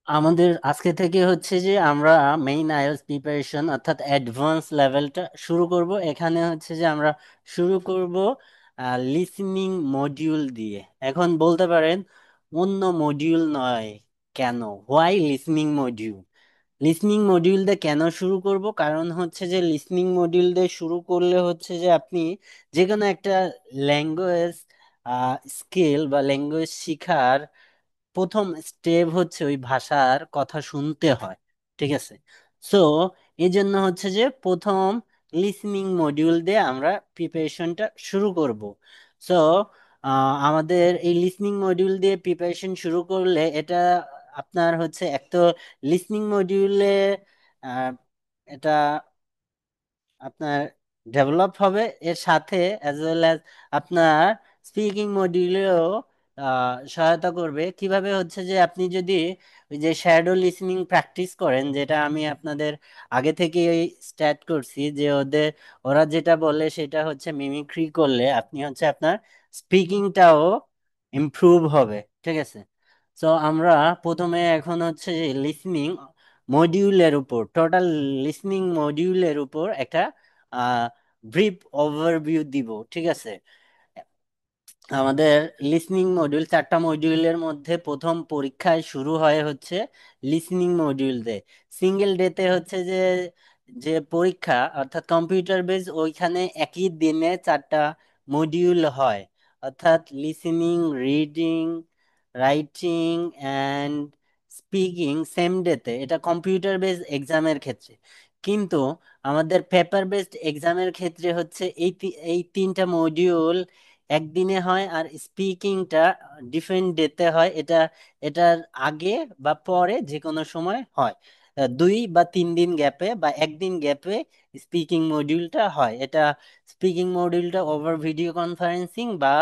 আমাদের আজকে থেকে হচ্ছে যে আমরা মেইন আইএলটিএস প্রিপারেশন অর্থাৎ অ্যাডভান্স লেভেলটা শুরু করব। এখানে হচ্ছে যে আমরা শুরু করব লিসনিং মডিউল দিয়ে। এখন বলতে পারেন অন্য মডিউল নয় কেন? Why listening module? Listening module দিয়ে কেন শুরু করব? কারণ হচ্ছে যে লিসনিং মডিউল দিয়ে শুরু করলে হচ্ছে যে আপনি যে কোনো একটা ল্যাঙ্গুয়েজ স্কিল বা ল্যাঙ্গুয়েজ শিখার প্রথম স্টেপ হচ্ছে ওই ভাষার কথা শুনতে হয়। ঠিক আছে? সো এই জন্য হচ্ছে যে প্রথম লিসনিং মডিউল দিয়ে আমরা প্রিপারেশনটা শুরু করব। সো আমাদের এই লিসনিং মডিউল দিয়ে প্রিপারেশন শুরু করলে এটা আপনার হচ্ছে এক তো লিসনিং মডিউলে এটা আপনার ডেভেলপ হবে, এর সাথে অ্যাজ ওয়েল অ্যাজ আপনার স্পিকিং মডিউলেও সহায়তা করবে। কিভাবে হচ্ছে যে আপনি যদি ওই যে শ্যাডো লিসনিং প্র্যাকটিস করেন, যেটা আমি আপনাদের আগে থেকে স্টার্ট করছি, যে ওরা যেটা বলে সেটা হচ্ছে মিমিক্রি করলে আপনি হচ্ছে আপনার স্পিকিংটাও ইমপ্রুভ হবে। ঠিক আছে? তো আমরা প্রথমে এখন হচ্ছে যে লিসনিং মডিউলের উপর, টোটাল লিসনিং মডিউলের উপর একটা ব্রিফ ওভারভিউ দিব। ঠিক আছে? আমাদের লিসনিং মডিউল, চারটা মডিউলের মধ্যে প্রথম পরীক্ষায় শুরু হয় হচ্ছে লিসনিং মডিউল ডে। সিঙ্গেল ডেতে হচ্ছে যে যে পরীক্ষা অর্থাৎ কম্পিউটার বেস, ওইখানে একই দিনে চারটা মডিউল হয়। অর্থাৎ listening, reading, writing and speaking same ডেতে, এটা কম্পিউটার বেস এক্সামের ক্ষেত্রে। কিন্তু আমাদের পেপার বেসড এক্সামের ক্ষেত্রে হচ্ছে এই তিনটা মডিউল একদিনে হয়, আর স্পিকিংটা ডিফারেন্ট ডেতে হয়। এটার আগে বা পরে যে কোনো সময় হয়। 2 বা 3 দিন গ্যাপে বা একদিন গ্যাপে স্পিকিং মডিউলটা হয়। এটা স্পিকিং মডিউলটা ওভার ভিডিও কনফারেন্সিং বা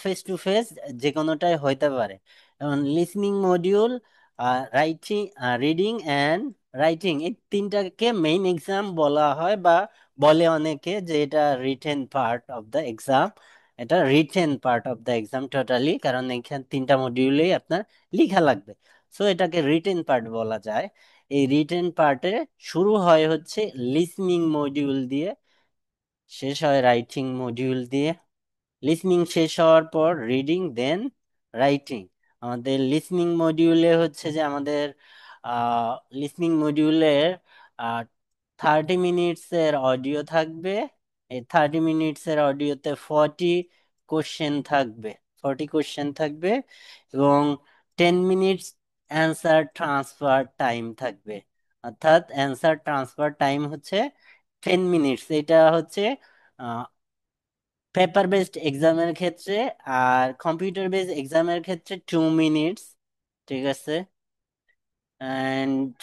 ফেস টু ফেস যে কোনোটাই হইতে পারে। এবং listening module, writing, reading and writing, এই তিনটাকে মেইন এক্সাম বলা হয়, বা বলে অনেকে যে এটা written part of the exam. এটা written part of the exam totally, কারণ এখানে তিনটা মডিউলেই আপনার লিখা লাগবে। সো এটাকে রিটেন পার্ট বলা যায়। এই রিটেন পার্টে শুরু হয় হচ্ছে লিসনিং মডিউল দিয়ে, শেষ হয় রাইটিং মডিউল দিয়ে। লিসনিং শেষ হওয়ার পর রিডিং, দেন রাইটিং। আমাদের লিসনিং মডিউলে হচ্ছে যে আমাদের লিসনিং মডিউলের 30 মিনিটস এর অডিও থাকবে। এই 30 মিনিটস এর অডিওতে 40 কোশ্চেন থাকবে। 40 কোশ্চেন থাকবে এবং 10 মিনিটস অ্যান্সার ট্রান্সফার টাইম থাকবে। অর্থাৎ অ্যান্সার ট্রান্সফার টাইম হচ্ছে 10 মিনিটস। এটা হচ্ছে পেপার বেসড এক্সামের ক্ষেত্রে। আর কম্পিউটার বেসড এক্সামের ক্ষেত্রে 2 মিনিটস। ঠিক আছে? অ্যান্ড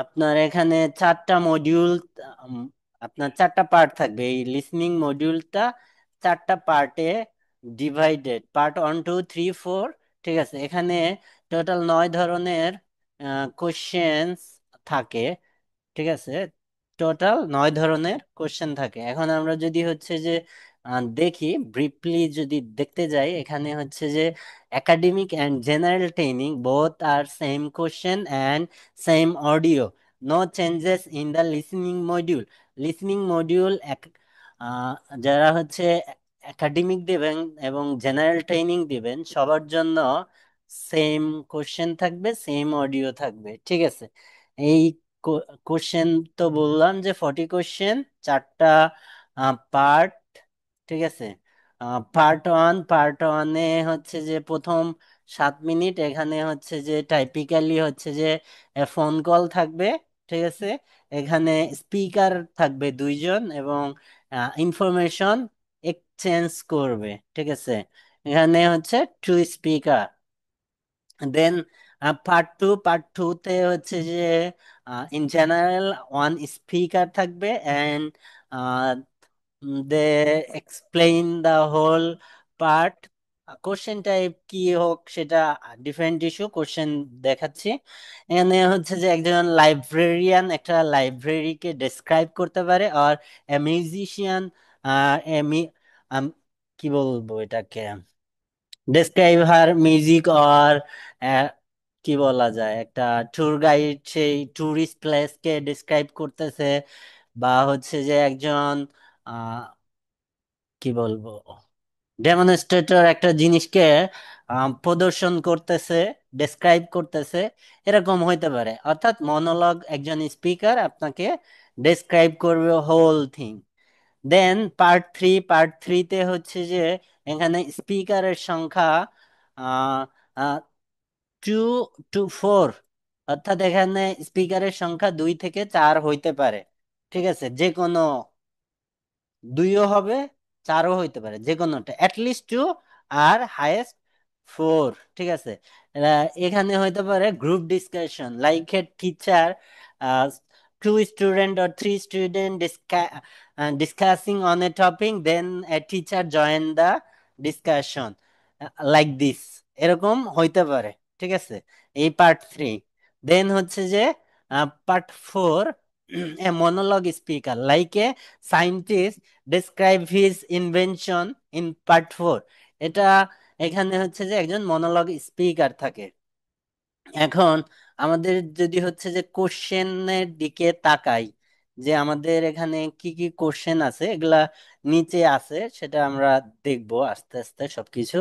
আপনার এখানে চারটা মডিউল, আপনার চারটা পার্ট থাকবে। এই লিসনিং মডিউলটা চারটা পার্টে ডিভাইডেড, পার্ট 1, 2, 3, 4। ঠিক আছে? এখানে টোটাল 9 ধরনের কোশ্চেন্স থাকে। ঠিক আছে? টোটাল 9 ধরনের কোশ্চেন থাকে। এখন আমরা যদি হচ্ছে যে দেখি, ব্রিফলি যদি দেখতে যাই, এখানে হচ্ছে যে academic and general training both are same question and same audio, no changes in the listening module. Listening module যারা হচ্ছে একাডেমিক দিবেন এবং জেনারেল ট্রেনিং দিবেন সবার জন্য সেম কোশ্চেন থাকবে, সেম অডিও থাকবে। ঠিক আছে? এই কোশ্চেন তো বললাম যে 40 কোশ্চেন, চারটা পার্ট। ঠিক আছে? পার্ট 1 হচ্ছে যে প্রথম 7 মিনিট, এখানে হচ্ছে যে টাইপিক্যালি হচ্ছে যে ফোন কল থাকবে। ঠিক আছে? এখানে স্পিকার থাকবে 2 জন এবং ইনফরমেশন এক্সচেঞ্জ করবে। ঠিক আছে? এখানে হচ্ছে 2 স্পিকার। দেন পার্ট 2 তে হচ্ছে যে ইন জেনারেল 1 স্পিকার থাকবে and they explain the whole part. Question type কি হোক সেটা ডিফারেন্ট ইস্যু, কোশ্চেন দেখাচ্ছি। এখানে হচ্ছে যে একজন লাইব্রেরিয়ান একটা লাইব্রেরিকে ডেসক্রাইব করতে পারে, আর মিউজিশিয়ান কি বলবো এটাকে, describe her music or কি বলা যায়, একটা ট্যুর গাইড সেই ট্যুরিস্ট প্লেসকে ডিসক্রাইব করতেছে, বা হচ্ছে যে একজন আহ কি বলবো, ডেমনস্ট্রেটর একটা জিনিসকে প্রদর্শন করতেছে, ডেসক্রাইব করতেছে, এরকম হইতে পারে। অর্থাৎ মনোলগ, একজন স্পিকার আপনাকে ডেসক্রাইব করবে হোল থিং। দেন পার্ট থ্রিতে হচ্ছে যে এখানে স্পিকারের সংখ্যা আহ 2 to 4, অর্থাৎ এখানে স্পিকারের সংখ্যা 2 থেকে 4 হইতে পারে। ঠিক আছে, যে কোনো দুইও হবে, চারও হইতে পারে, যে কোনোটা, অ্যাটলিস্ট 2 আর হাইয়েস্ট 4। ঠিক আছে, এখানে হইতে পারে group discussion, like a teacher, two student or three student discussing on a topic, then a teacher join the discussion, like this, এরকম হইতে পারে। ঠিক আছে, এই পার্ট 3। দেন হচ্ছে যে part 4, A monologue speaker like a scientist describe his invention in part 4। এটা এখানে হচ্ছে যে একজন মনোলগ স্পিকার থাকে। এখন আমাদের যদি হচ্ছে যে কোশ্চেনের দিকে তাকাই, যে আমাদের এখানে কি কি কোশ্চেন আছে, এগুলা নিচে আছে, সেটা আমরা দেখবো আস্তে আস্তে সবকিছু।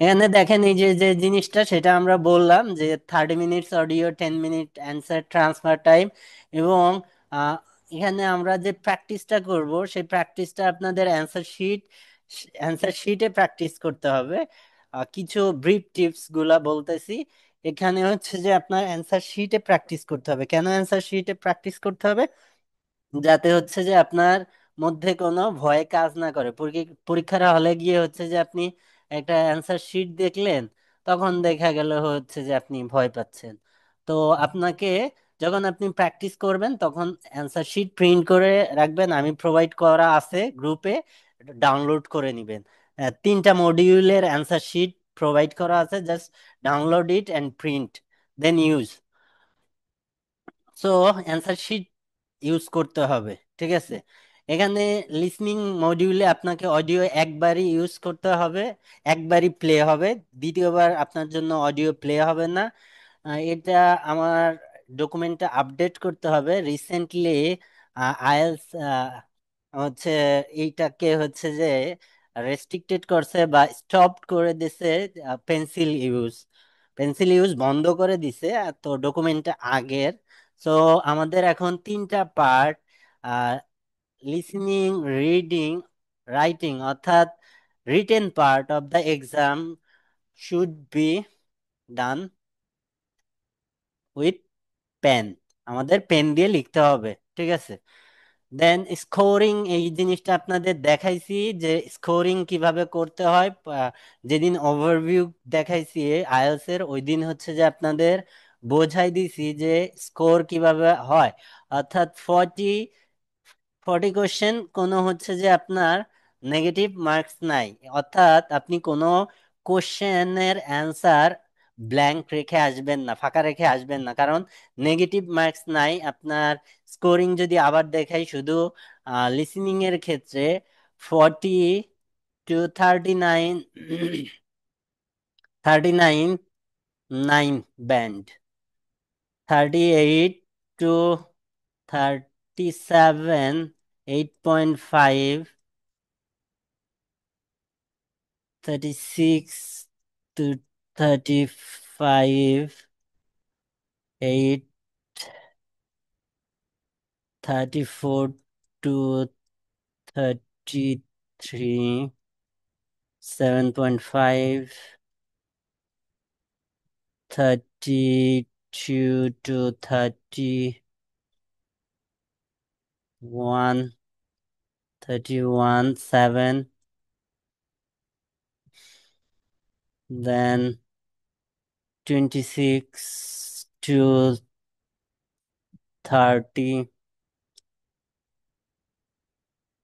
এখানে দেখেন, এই যে যে জিনিসটা, সেটা আমরা বললাম যে 30 minutes audio, 10 minute answer transfer time, এবং আহ, এখানে আমরা যে প্র্যাকটিসটা করব, সেই প্র্যাকটিসটা আপনাদের অ্যান্সার শিটে প্র্যাকটিস করতে হবে। কিছু ব্রিফ টিপস গুলা বলতেছি। এখানে হচ্ছে যে আপনার অ্যান্সার শিটে প্র্যাকটিস করতে হবে। কেন অ্যান্সার শিটে প্র্যাকটিস করতে হবে? যাতে হচ্ছে যে আপনার মধ্যে কোনো ভয় কাজ না করে। পরীক্ষার হলে গিয়ে হচ্ছে যে আপনি একটা অ্যান্সার শিট দেখলেন, তখন দেখা গেল হচ্ছে যে আপনি ভয় পাচ্ছেন। তো আপনাকে, যখন আপনি প্র্যাকটিস করবেন, তখন অ্যান্সার শিট প্রিন্ট করে রাখবেন, আমি প্রোভাইড করা আছে গ্রুপে, ডাউনলোড করে নেবেন। 3টা মডিউলের অ্যান্সার শিট প্রোভাইড করা আছে, just download it and print, then use. So answer sheet use করতে হবে। ঠিক আছে, এখানে লিসনিং মডিউলে আপনাকে অডিও একবারই ইউজ করতে হবে, একবারই প্লে হবে, দ্বিতীয়বার আপনার জন্য অডিও প্লে হবে না। এটা আমার ডকুমেন্টটা আপডেট করতে হবে। রিসেন্টলি আইএলস হচ্ছে এইটাকে হচ্ছে যে রেস্ট্রিক্টেড করছে বা স্টপ করে দিছে, পেন্সিল ইউজ, পেন্সিল ইউজ বন্ধ করে দিছে। তো ডকুমেন্টটা আগের। সো আমাদের এখন 3টা পার্ট, লিসনিং, রিডিং, রাইটিং, অর্থাৎ written part of the exam should be done with pen. আমাদের পেন দিয়ে লিখতে হবে। ঠিক আছে, দেন স্কোরিং, এই জিনিসটা আপনাদের দেখাইছি যে স্কোরিং কিভাবে করতে হয়। যেদিন ওভারভিউ দেখাইছি আইএলস এর, ওই দিন হচ্ছে যে আপনাদের বোঝাই দিছি যে স্কোর কিভাবে হয়। অর্থাৎ 40 কোশ্চেন, কোনো হচ্ছে যে আপনার নেগেটিভ মার্কস নাই। অর্থাৎ আপনি কোনো কোশ্চেনের অ্যান্সার ব্ল্যাঙ্ক রেখে আসবেন না, ফাঁকা রেখে আসবেন না, কারণ নেগেটিভ মার্কস নাই আপনার। স্কোরিং যদি আবার দেখাই, শুধু লিসনিং এর ক্ষেত্রে 40 to 39, 39 band, 38 to 37, 8.5, 36 to 35, 8, 34 to 33, 7.5, 32 to 31, 31, 7, then 26 to 30,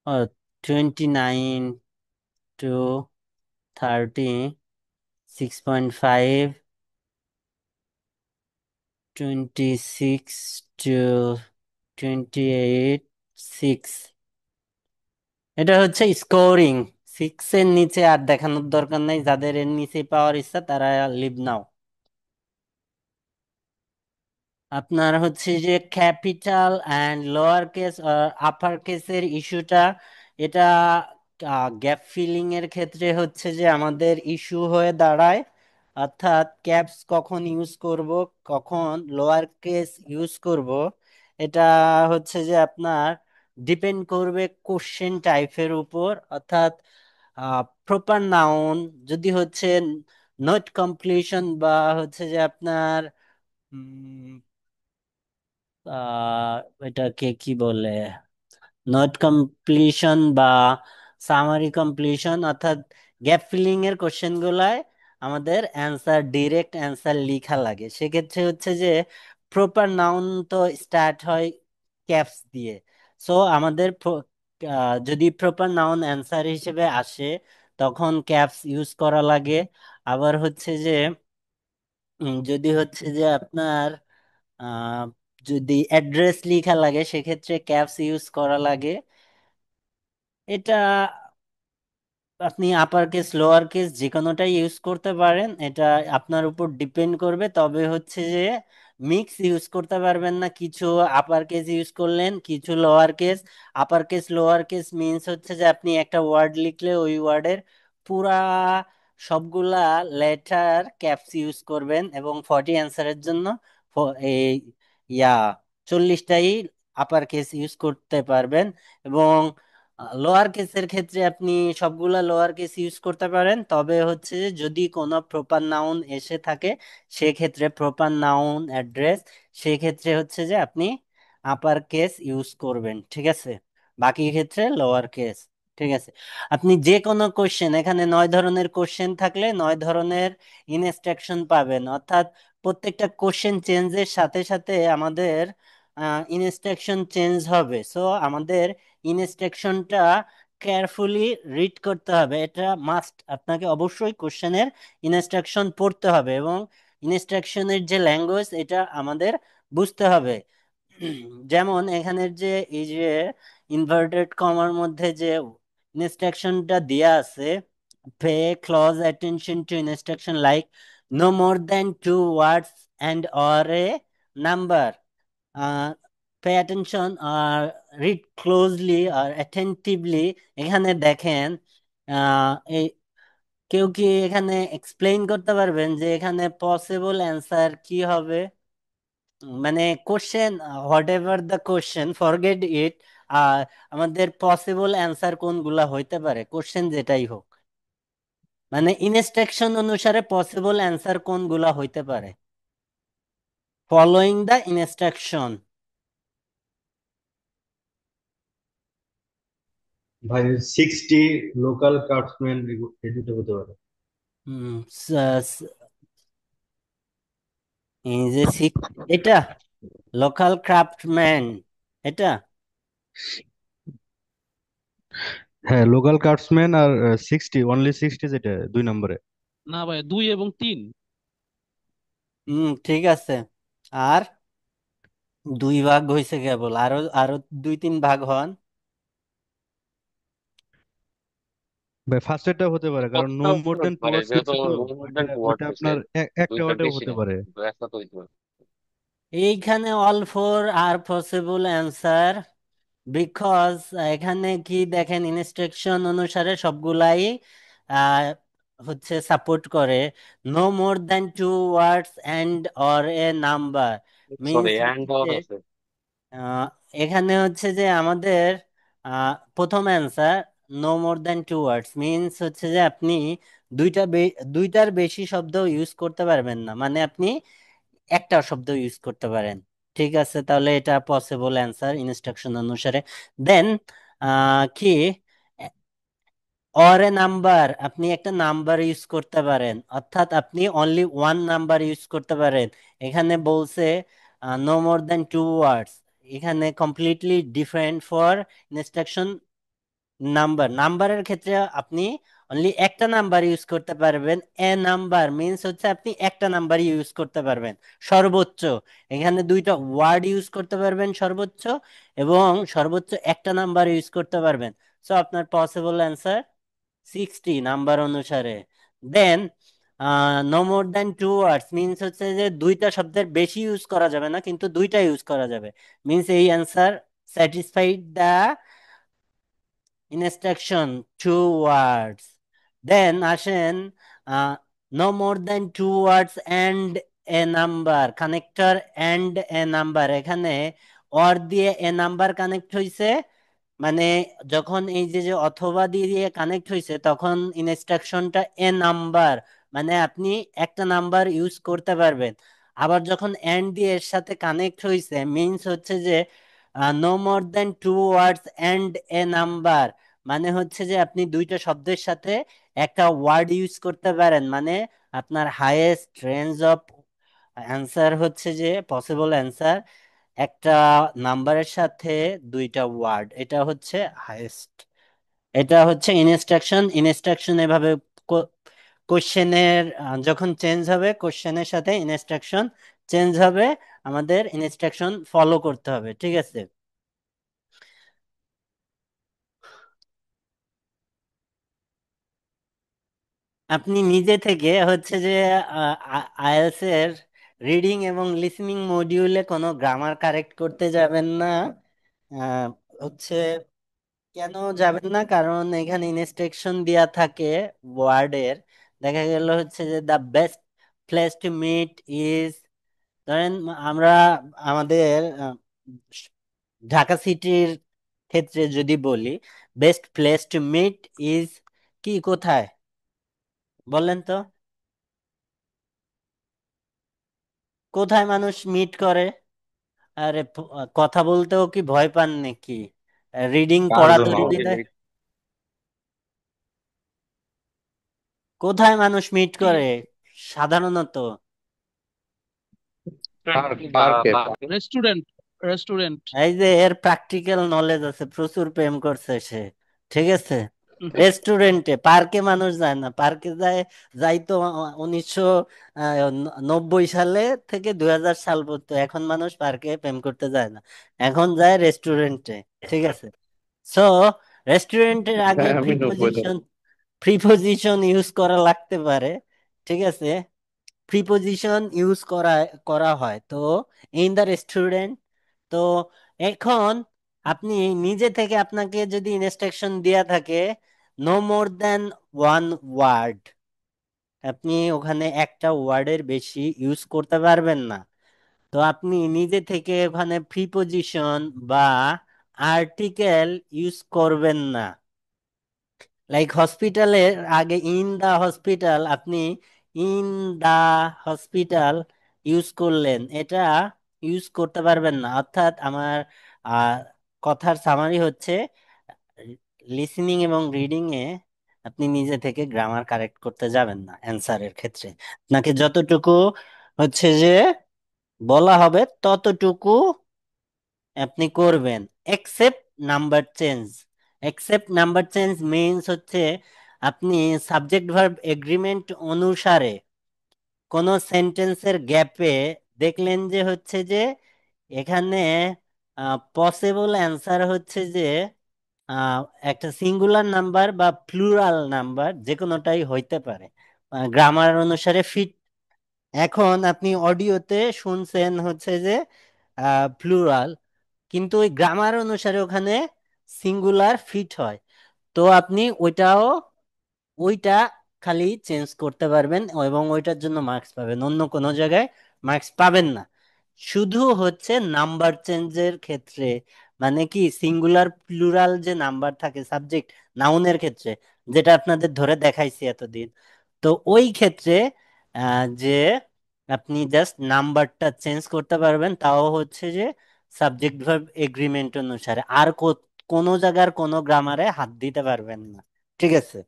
or 29 to 30, 6.5, 26 to 28, 6। এটা হচ্ছে স্কোরিং। সিক্সের নিচে আর দেখানোর দরকার নাই, যাদের এর নিচে পাওয়ার ইচ্ছা তারা লিভ নাও। আপনার হচ্ছে যে ক্যাপিটাল অ্যান্ড লোয়ার কেস আর আপার কেসের ইস্যুটা, এটা গ্যাপ ফিলিং এর ক্ষেত্রে হচ্ছে যে আমাদের ইস্যু হয়ে দাঁড়ায়। অর্থাৎ ক্যাপস কখন ইউজ করব, কখন লোয়ার কেস ইউজ করব, এটা হচ্ছে যে আপনার ডিপেন্ড করবে কোশ্চেন টাইপের উপর। অর্থাৎ প্রপার নাউন যদি হচ্ছে নট কমপ্লিশন বা হচ্ছে যে আপনার আহ এটাকে কি বলে, নট কমপ্লিশন বা সামারি কমপ্লিশন, অর্থাৎ গ্যাপ ফিলিং এর কোশ্চেন গুলায় আমাদের অ্যান্সার, ডিরেক্ট অ্যান্সার লিখা লাগে। সেক্ষেত্রে হচ্ছে যে প্রপার নাউন তো স্টার্ট হয় ক্যাপস দিয়ে। সো আমাদের যদি প্রপার নাউন অ্যান্সার হিসেবে আসে তখন ক্যাপস ইউজ করা লাগে। আবার হচ্ছে যে যদি হচ্ছে যে আপনার আহ, যদি অ্যাড্রেস লেখা লাগে সেক্ষেত্রে ক্যাপস ইউজ করা লাগে। এটা আপনি আপার কেস লোয়ার কেস যে কোনোটাই ইউজ করতে পারেন, এটা আপনার উপর ডিপেন্ড করবে। তবে হচ্ছে যে মিক্স ইউজ করতে পারবেন না, কিছু আপার কেস ইউজ করলেন কিছু lower case. Upper case lower case means হচ্ছে যে আপনি একটা ওয়ার্ড লিখলে ওই ওয়ার্ডের পুরা সবগুলা লেটার ক্যাপস ইউজ করবেন, এবং 40 অ্যান্সারের জন্য এই ইয়া 40টাই আপার কেস ইউজ করতে পারবেন। এবং লোয়ার কেসের ক্ষেত্রে আপনি সবগুলা লোয়ার কেস ইউজ করতে পারেন, তবে হচ্ছে যে যদি কোনো প্রপার নাউন এসে থাকে সেক্ষেত্রে প্রপার নাউন অ্যাড্রেস, সেক্ষেত্রে হচ্ছে যে আপনি আপার কেস ইউজ করবেন, ঠিক আছে। বাকি ক্ষেত্রে লোয়ার কেস, ঠিক আছে। আপনি যে কোনো কোশ্চেন, এখানে 9 ধরনের কোশ্চেন থাকলে 9 ধরনের ইনস্ট্রাকশন পাবেন। অর্থাৎ প্রত্যেকটা কোশ্চেন চেঞ্জের সাথে সাথে আমাদের ইনস্ট্রাকশন চেঞ্জ হবে। সো আমাদের ইনস্ট্রাকশনটা কেয়ারফুলি রিড করতে হবে, এটা মাস্ট। আপনাকে অবশ্যই কোশ্চেনের ইনস্ট্রাকশন পড়তে হবে এবং ইনস্ট্রাকশনের যে ল্যাঙ্গুয়েজ এটা আমাদের বুঝতে হবে। যেমন এখানের যে এই যে ইনভার্টেড কমার মধ্যে যে ইনস্ট্রাকশনটা দেয়া আছে, pay close attention to instruction like no more than 2 words and or a number, pay attention আর রিড ক্লোজলি আর অ্যাটেন্টিভলি। এখানে দেখেন এই কেউ কি এখানে এক্সপ্লেইন করতে পারবেন যে এখানে পসিবল অ্যান্সার কি হবে? মানে question, whatever the question forget it, আর আমাদের পসিবল অ্যান্সার কোনগুলা হইতে পারে, কোশ্চেন যেটাই হোক, মানে ইনস্ট্রাকশন অনুসারে পসিবল অ্যান্সার কোনগুলা হইতে পারে ফলোইং দ্য ইনস্ট্রাকশন। ভাই 60 লোকাল ক্রাফটসম্যান এই দুটো হতে পারে। এই যে এটা লোকাল ক্রাফটম্যান, এটা হ্যাঁ, লোকাল ক্রাফটসম্যান আর 60 যেটা 2 নম্বরে। না ভাই, 2 এবং 3। ঠিক আছে। আর 2 ভাগ হয়েছে কেবল, আরো আরো 2-3 ভাগ হন। ভাই ফার্স্টেরটা হতে পারে, কারণ নো কতটাও মোর হতে দেন টু পারে, ওয়ার্ডস যেহেতু দিচ্ছে তো। মোহাম্মদ ওইটা ব্যান্ড ওয়ার্ড ওইটা দিছে, আপনার একটা দুইটার ওয়ার্ডেও বেশি হতে না, পারে। একটা তো হইতে পারে। এইখানে all four are possible answer, because এখানে কি দেখেন ইনস্ট্রাকশন অনুসারে সবগুলাই আহ, হচ্ছে সাপোর্ট করে। No more than 2 words and or a number sorry, means and or আছে। আহ, এখানে হচ্ছে যে আমাদের প্রথম answer no more than 2 words means হচ্ছে যে আপনি দুইটার বেশি শব্দ ইউজ করতে পারবেন না, মানে আপনি একটা শব্দ ইউজ করতে পারেন। ঠিক আছে, তাহলে এটা পসিবল অ্যান্সার ইনস্ট্রাকশন অনুসারে। দেন কি অর এ নাম্বার, আপনি একটা নাম্বার ইউজ করতে পারেন, অর্থাৎ আপনি অনলি ওয়ান নাম্বার ইউজ করতে পারেন। এখানে বলছে নো মোর দ্যান 2 ওয়ার্ডস, এখানে কমপ্লিটলি ডিফারেন্ট ফর ইনস্ট্রাকশন নাম্বারের ক্ষেত্রে আপনি অনলি একটা নাম্বার ইউজ করতে পারবেন। এ নাম্বার মিন্স হচ্ছে আপনি একটা নাম্বার ইউজ করতে পারবেন সর্বোচ্চ। এখানে 2টা ওয়ার্ড ইউজ করতে পারবেন সর্বোচ্চ, এবং সর্বোচ্চ একটা নাম্বার ইউজ করতে পারবেন। সো আপনার পসিবল অ্যান্সার 60 নাম্বার অনুসারে। Then no more than two words means হচ্ছে যে দুইটা শব্দের বেশি ইউজ করা যাবে না, কিন্তু দুইটা ইউজ করা যাবে। মিনস এই answer satisfied the instruction two words. Then আসেন no more than two words and a number, connector and a number. এখানে অর দিয়ে এ নাম্বার কানেক্ট হয়েছে, মানে যখন এই যে যে অথবা দিয়ে কানেক্ট হয়েছে তখন ইনস্ট্রাকশনটা এ নাম্বার, মানে আপনি একটা নাম্বার ইউজ করতে পারবেন। আবার যখন এন্ড দিয়ে এর সাথে কানেক্ট হয়েছে মিনস হচ্ছে যে no more than two words and a number, মানে হচ্ছে যে আপনি দুইটা শব্দের সাথে একটা ওয়ার্ড ইউজ করতে পারেন। মানে আপনার হাইয়েস্ট রেঞ্জ অফ অ্যান্সার হচ্ছে যে পসিবল অ্যান্সার একটা নাম্বারের সাথে দুইটা ওয়ার্ড, এটা হচ্ছে হাইয়েস্ট। এটা হচ্ছে ইনস্ট্রাকশন। ইনস্ট্রাকশন এভাবে কোশ্চেনের যখন চেঞ্জ হবে কোশ্চেনের সাথে ইনস্ট্রাকশন চেঞ্জ হবে, আমাদের ইনস্ট্রাকশন ফলো করতে হবে, ঠিক আছে? আপনি নিজে থেকে হচ্ছে যে আইএলটিএস এর রিডিং এবং লিসনিং মডিউলে কোনো গ্রামার কারেক্ট করতে যাবেন না। আহ, হচ্ছে কেন যাবেন না, কারণ এখানে ইনস্ট্রাকশন দেয়া থাকে ওয়ার্ডের। দেখা গেল হচ্ছে যে the best place to meat is, ধরেন আমরা আমাদের ঢাকা সিটির ক্ষেত্রে যদি বলি best place to meat is কি, কোথায় বলেন তো? কোথায় মানুষ মিট করে? আরে কথা বলতেও কি ভয় পান নাকি? রিডিং কার পড়া জন্য? দূরের বিদায়, কোথায় মানুষ মিট করে সাধারণত? পার্কে। Restaurant, restaurant. এই যে এর প্র্যাকটিক্যাল নলেজ আছে, প্রচুর প্রেম করছে সে, ঠিক আছে? রেস্টুরেন্টে, পার্কে মানুষ যায় না। পার্কে যায়, যাইতো 1990 সালে থেকে 2000 সাল পর্যন্ত। এখন মানুষ পার্কে প্রেম করতে যায় না, এখন যায় রেস্টুরেন্টে, ঠিক আছে? সো রেস্টুরেন্টের আগে হ্যাঁ, আমি 90 ধর। প্রিপোজিশন ইউজ করা লাগতে পারে, ঠিক আছে? প্রিপোজিশন ইউজ করা করা হয় তো ইন দ্য রেস্টুরেন্ট। তো এখন আপনি নিজে থেকে, আপনাকে যদি ইনস্ট্রাকশন দেয়া থাকে no more than one word, আপনি ওখানে একটা ওয়ার্ডের বেশি ইউজ করতে পারবেন না। তো আপনি নিজে থেকে ওখানে প্রিপোজিশন বা আর্টিকেল ইউজ করবেন না। লাইক হসপিটালের আগে ইন দা হসপিটাল, আপনি ইন দা হসপিটাল ইউজ করলেন, এটা ইউজ করতে পারবেন না। অর্থাৎ আমার আহ, কথার সামারি হচ্ছে লিসনিং এবং রিডিং এ আপনি নিজে থেকে গ্রামার কারেক্ট করতে যাবেন না অ্যান্সারের ক্ষেত্রে। আপনাকে যতটুকু হচ্ছে যে বলা হবে ততটুকু আপনি করবেন। Except number change. Except number change means হচ্ছে আপনি সাবজেক্ট ভার্ব এগ্রিমেন্ট অনুসারে কোন সেন্টেন্সের গ্যাপে দেখলেন যে হচ্ছে যে এখানে পসিবল অ্যান্সার হচ্ছে যে আহ, একটা সিঙ্গুলার নাম্বার বা প্লুরাল নাম্বার যে কোনোটাই হইতে পারে, গ্রামার অনুসারে ফিট। এখন আপনি অডিওতে শুনছেন হচ্ছে যে প্লুরাল, কিন্তু ওই গ্রামার অনুসারে ওখানে সিঙ্গুলার ফিট হয়। তো আপনি ওইটা খালি চেঞ্জ করতে পারবেন এবং ওইটার জন্য মার্কস পাবেন, অন্য কোনো জায়গায় মার্কস পাবেন না। শুধু হচ্ছে নাম্বার চেঞ্জের ক্ষেত্রে, মানে কি সিঙ্গুলার প্লুরাল যে নাম্বার থাকে সাবজেক্ট নাউনের ক্ষেত্রে, যেটা আপনাদের ধরে দেখাইছি এতদিন, তো ওই ক্ষেত্রে যে আপনি জাস্ট নাম্বারটা চেঞ্জ করতে পারবেন, তাও হচ্ছে যে সাবজেক্ট ভার্ব এগ্রিমেন্ট অনুসারে। আর কোনো জায়গার কোনো গ্রামারে হাত দিতে পারবেন না, ঠিক আছে?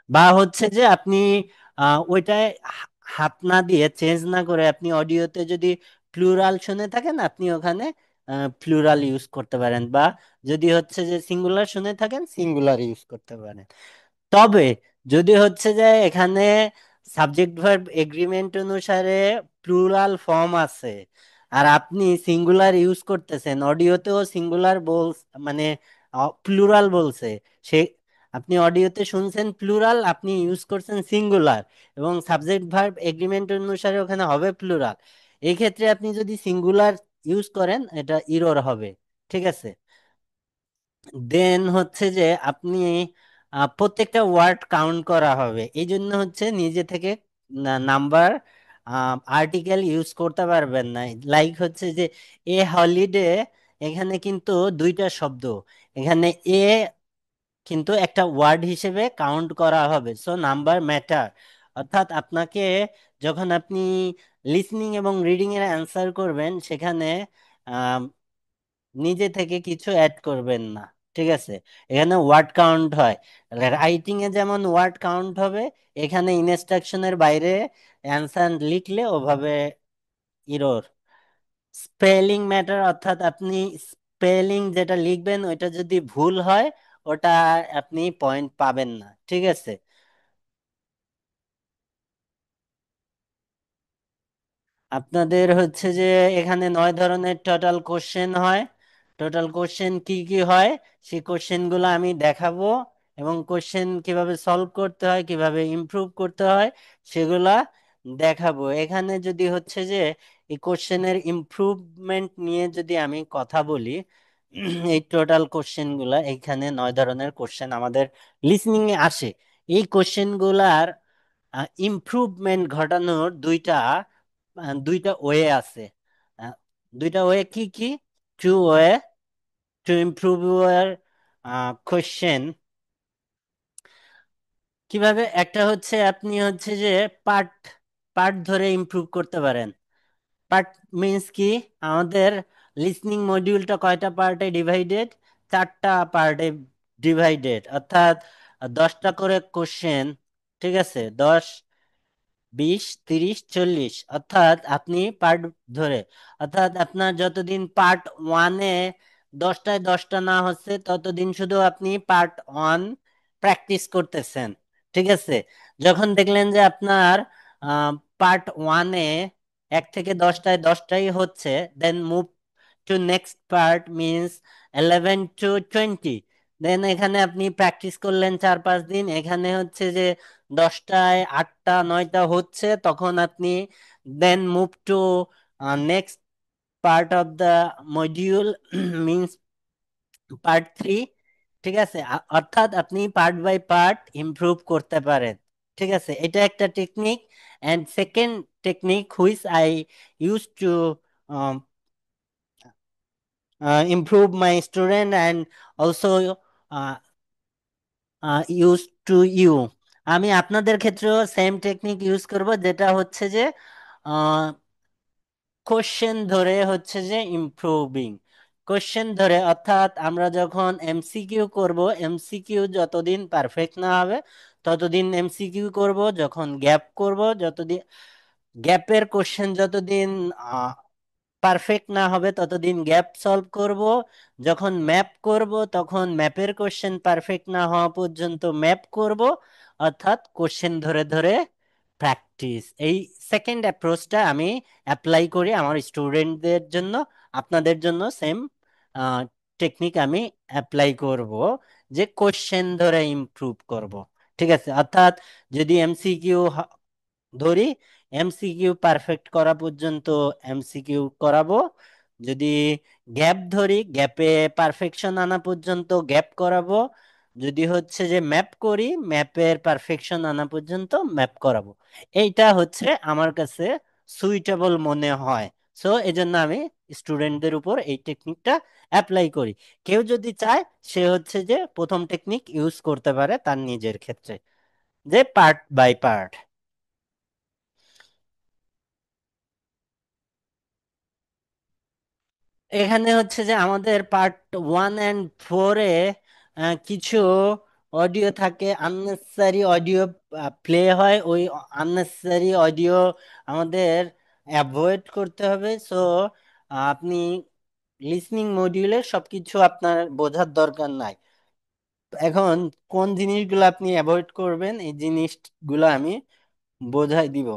বা হচ্ছে যে আপনি ওইটায় হাত না দিয়ে চেঞ্জ না করে আপনি অডিওতে যদি প্লুরাল শুনে থাকেন আপনি ওখানে প্লুরাল ইউজ করতে পারেন, বা যদি হচ্ছে যে সিঙ্গুলার শুনে থাকেন সিঙ্গুলার ইউজ করতে পারেন। তবে যদি হচ্ছে যে এখানে সাবজেক্ট ভার্ব এগ্রিমেন্ট অনুসারে প্লুরাল ফর্ম আছে আর আপনি সিঙ্গুলার ইউজ করতেছেন, অডিওতেও সিঙ্গুলার বল মানে প্লুরাল বলছে, সে আপনি অডিওতে শুনছেন প্লুরাল, আপনি ইউজ করছেন সিঙ্গুলার, এবং সাবজেক্ট ভার্ব এগ্রিমেন্ট অনুসারে ওখানে হবে প্লুরাল। এই ক্ষেত্রে আপনি যদি সিঙ্গুলার ইউজ করেন এটা ইরর হবে। ঠিক আছে। দেন হচ্ছে যে আপনি প্রত্যেকটা ওয়ার্ড কাউন্ট করা হবে, এই জন্য হচ্ছে নিজে থেকে নাম্বার আর্টিকেল ইউজ করতে পারবেন না। লাইক হচ্ছে যে এ হলিডে, এখানে কিন্তু দুইটা শব্দ, এখানে এ কিন্তু একটা ওয়ার্ড হিসেবে কাউন্ট করা হবে, সো নাম্বার ম্যাটার। অর্থাৎ আপনাকে যখন আপনি লিসনিং এবং রিডিং এর অ্যান্সার করবেন সেখানে নিজে থেকে কিছু অ্যাড করবেন না। ঠিক আছে। এখানে ওয়ার্ড কাউন্ট হয়, রাইটিং এ যেমন ওয়ার্ড কাউন্ট হবে, এখানে ইনস্ট্রাকশনের বাইরে অ্যান্সার লিখলে ওভাবে ইরর। স্পেলিং ম্যাটার, অর্থাৎ আপনি স্পেলিং যেটা লিখবেন ওইটা যদি ভুল হয় ওটা আপনি পয়েন্ট পাবেন না। ঠিক আছে। আপনাদের হচ্ছে যে এখানে 9 ধরনের টোটাল কোশ্চেন হয়। টোটাল কোশ্চেন কি কি হয় সেই কোশ্চেনগুলো আমি দেখাবো, এবং কোশ্চেন কিভাবে সলভ করতে হয়, কিভাবে ইমপ্রুভ করতে হয় সেগুলা দেখাবো। এখানে যদি হচ্ছে যে এই কোশ্চেনের ইমপ্রুভমেন্ট নিয়ে যদি আমি কথা বলি, এই টোটাল কোশ্চেনগুলা, এখানে 9 ধরনের কোশ্চেন আমাদের লিসনিং এ আসে। এই কোশ্চেনগুলার ইমপ্রুভমেন্ট ঘটানোর দুইটা ওয়ে আছে। আহ, দুইটা ওয়ে কি কি? Two way to improve your question. কিভাবে? একটা হচ্ছে আপনি হচ্ছে যে পার্ট পার্ট ধরে ইমপ্রুভ করতে পারেন। পার্ট মিন্স কি? আমাদের লিসনিং মডিউলটা কয়টা পার্টে ডিভাইডেড? 4টা পার্টে ডিভাইডেড, অর্থাৎ 10টা করে কোশ্চেন। ঠিক আছে, 10, 20, 30, 40, অর্থাৎ আপনি পার্ট ধরে, অর্থাৎ আপনার যতদিন পার্ট ওয়ানে 10টায় 10টা না হচ্ছে ততদিন শুধু আপনি পার্ট ওয়ান প্র্যাকটিস করতেছেন। ঠিক আছে। যখন দেখলেন যে আপনার পার্ট ওয়ানে 1 থেকে 10টায় 10টাই হচ্ছে, then move to next part means 11 to 20। Then এখানে আপনি প্র্যাকটিস করলেন 4-5 দিন, এখানে হচ্ছে যে 10টায় 8টা 9টা হচ্ছে, তখন আপনি then move to next part of the module means part 3। ঠিক আছে। অর্থাৎ আপনি পার্ট বাই পার্ট ইমপ্রুভ করতে পারেন। ঠিক আছে, এটা একটা technique. And second technique which I use to improve my student and also use to you, আমি আপনাদের ক্ষেত্রেও সেম টেকনিক ইউজ করব, যেটা হচ্ছে যে কোশ্চেন ধরে হচ্ছে যে ইমপ্রুভিং। কোশ্চেন ধরে অর্থাৎ আমরা যখন এমসিকিউ করব, এমসিকিউ যতদিন পারফেক্ট না হবে ততদিন এমসিকিউ করব, যখন গ্যাপ করব যতদিন গ্যাপের কোশ্চেন যতদিন পারফেক্ট না হবে ততদিন গ্যাপ সলভ করব, যখন ম্যাপ করব তখন ম্যাপের কোশ্চেন পারফেক্ট না হওয়া পর্যন্ত ম্যাপ করব, অর্থাৎ কোশ্চেন ধরে ধরে প্র্যাকটিস। এই সেকেন্ড অ্যাপ্রোচটা আমি অ্যাপ্লাই করি আমার স্টুডেন্টদের জন্য। আপনাদের জন্য সেম টেকনিক আমি অ্যাপ্লাই করব, যে কোশ্চেন ধরে ইমপ্রুভ করব। ঠিক আছে। অর্থাৎ যদি এমসিকিউ ধরি, এমসিকিউ পারফেক্ট করা পর্যন্ত এমসিকিউ করাবো। যদি গ্যাপ ধরি, গ্যাপে পারফেকশন আনা পর্যন্ত গ্যাপ করাবো। যদি হচ্ছে যে ম্যাপ করি, ম্যাপের পারফেকশন আনা পর্যন্ত ম্যাপ করাবো। এইটা হচ্ছে আমার কাছে সুইটেবল মনে হয়। সো এই জন্য আমি স্টুডেন্টদের উপর এই টেকনিকটা অ্যাপ্লাই করি। কেউ যদি চায় সে হচ্ছে যে প্রথম টেকনিক ইউজ করতে পারে তার নিজের ক্ষেত্রে, যে পার্ট বাই পার্ট। এখানে হচ্ছে যে আমাদের পার্ট 1 and 4-এ কিছু অডিও থাকে, আননেসেসারি অডিও প্লে হয়, ওই আননেসেসারি অডিও আমাদের অ্যাভয়েড করতে হবে। সো আপনি লিসনিং মডিউলে সবকিছু আপনার বোঝার দরকার নাই। এখন কোন জিনিসগুলো আপনি অ্যাভয়েড করবেন এই জিনিসগুলো আমি বোঝাই দিব।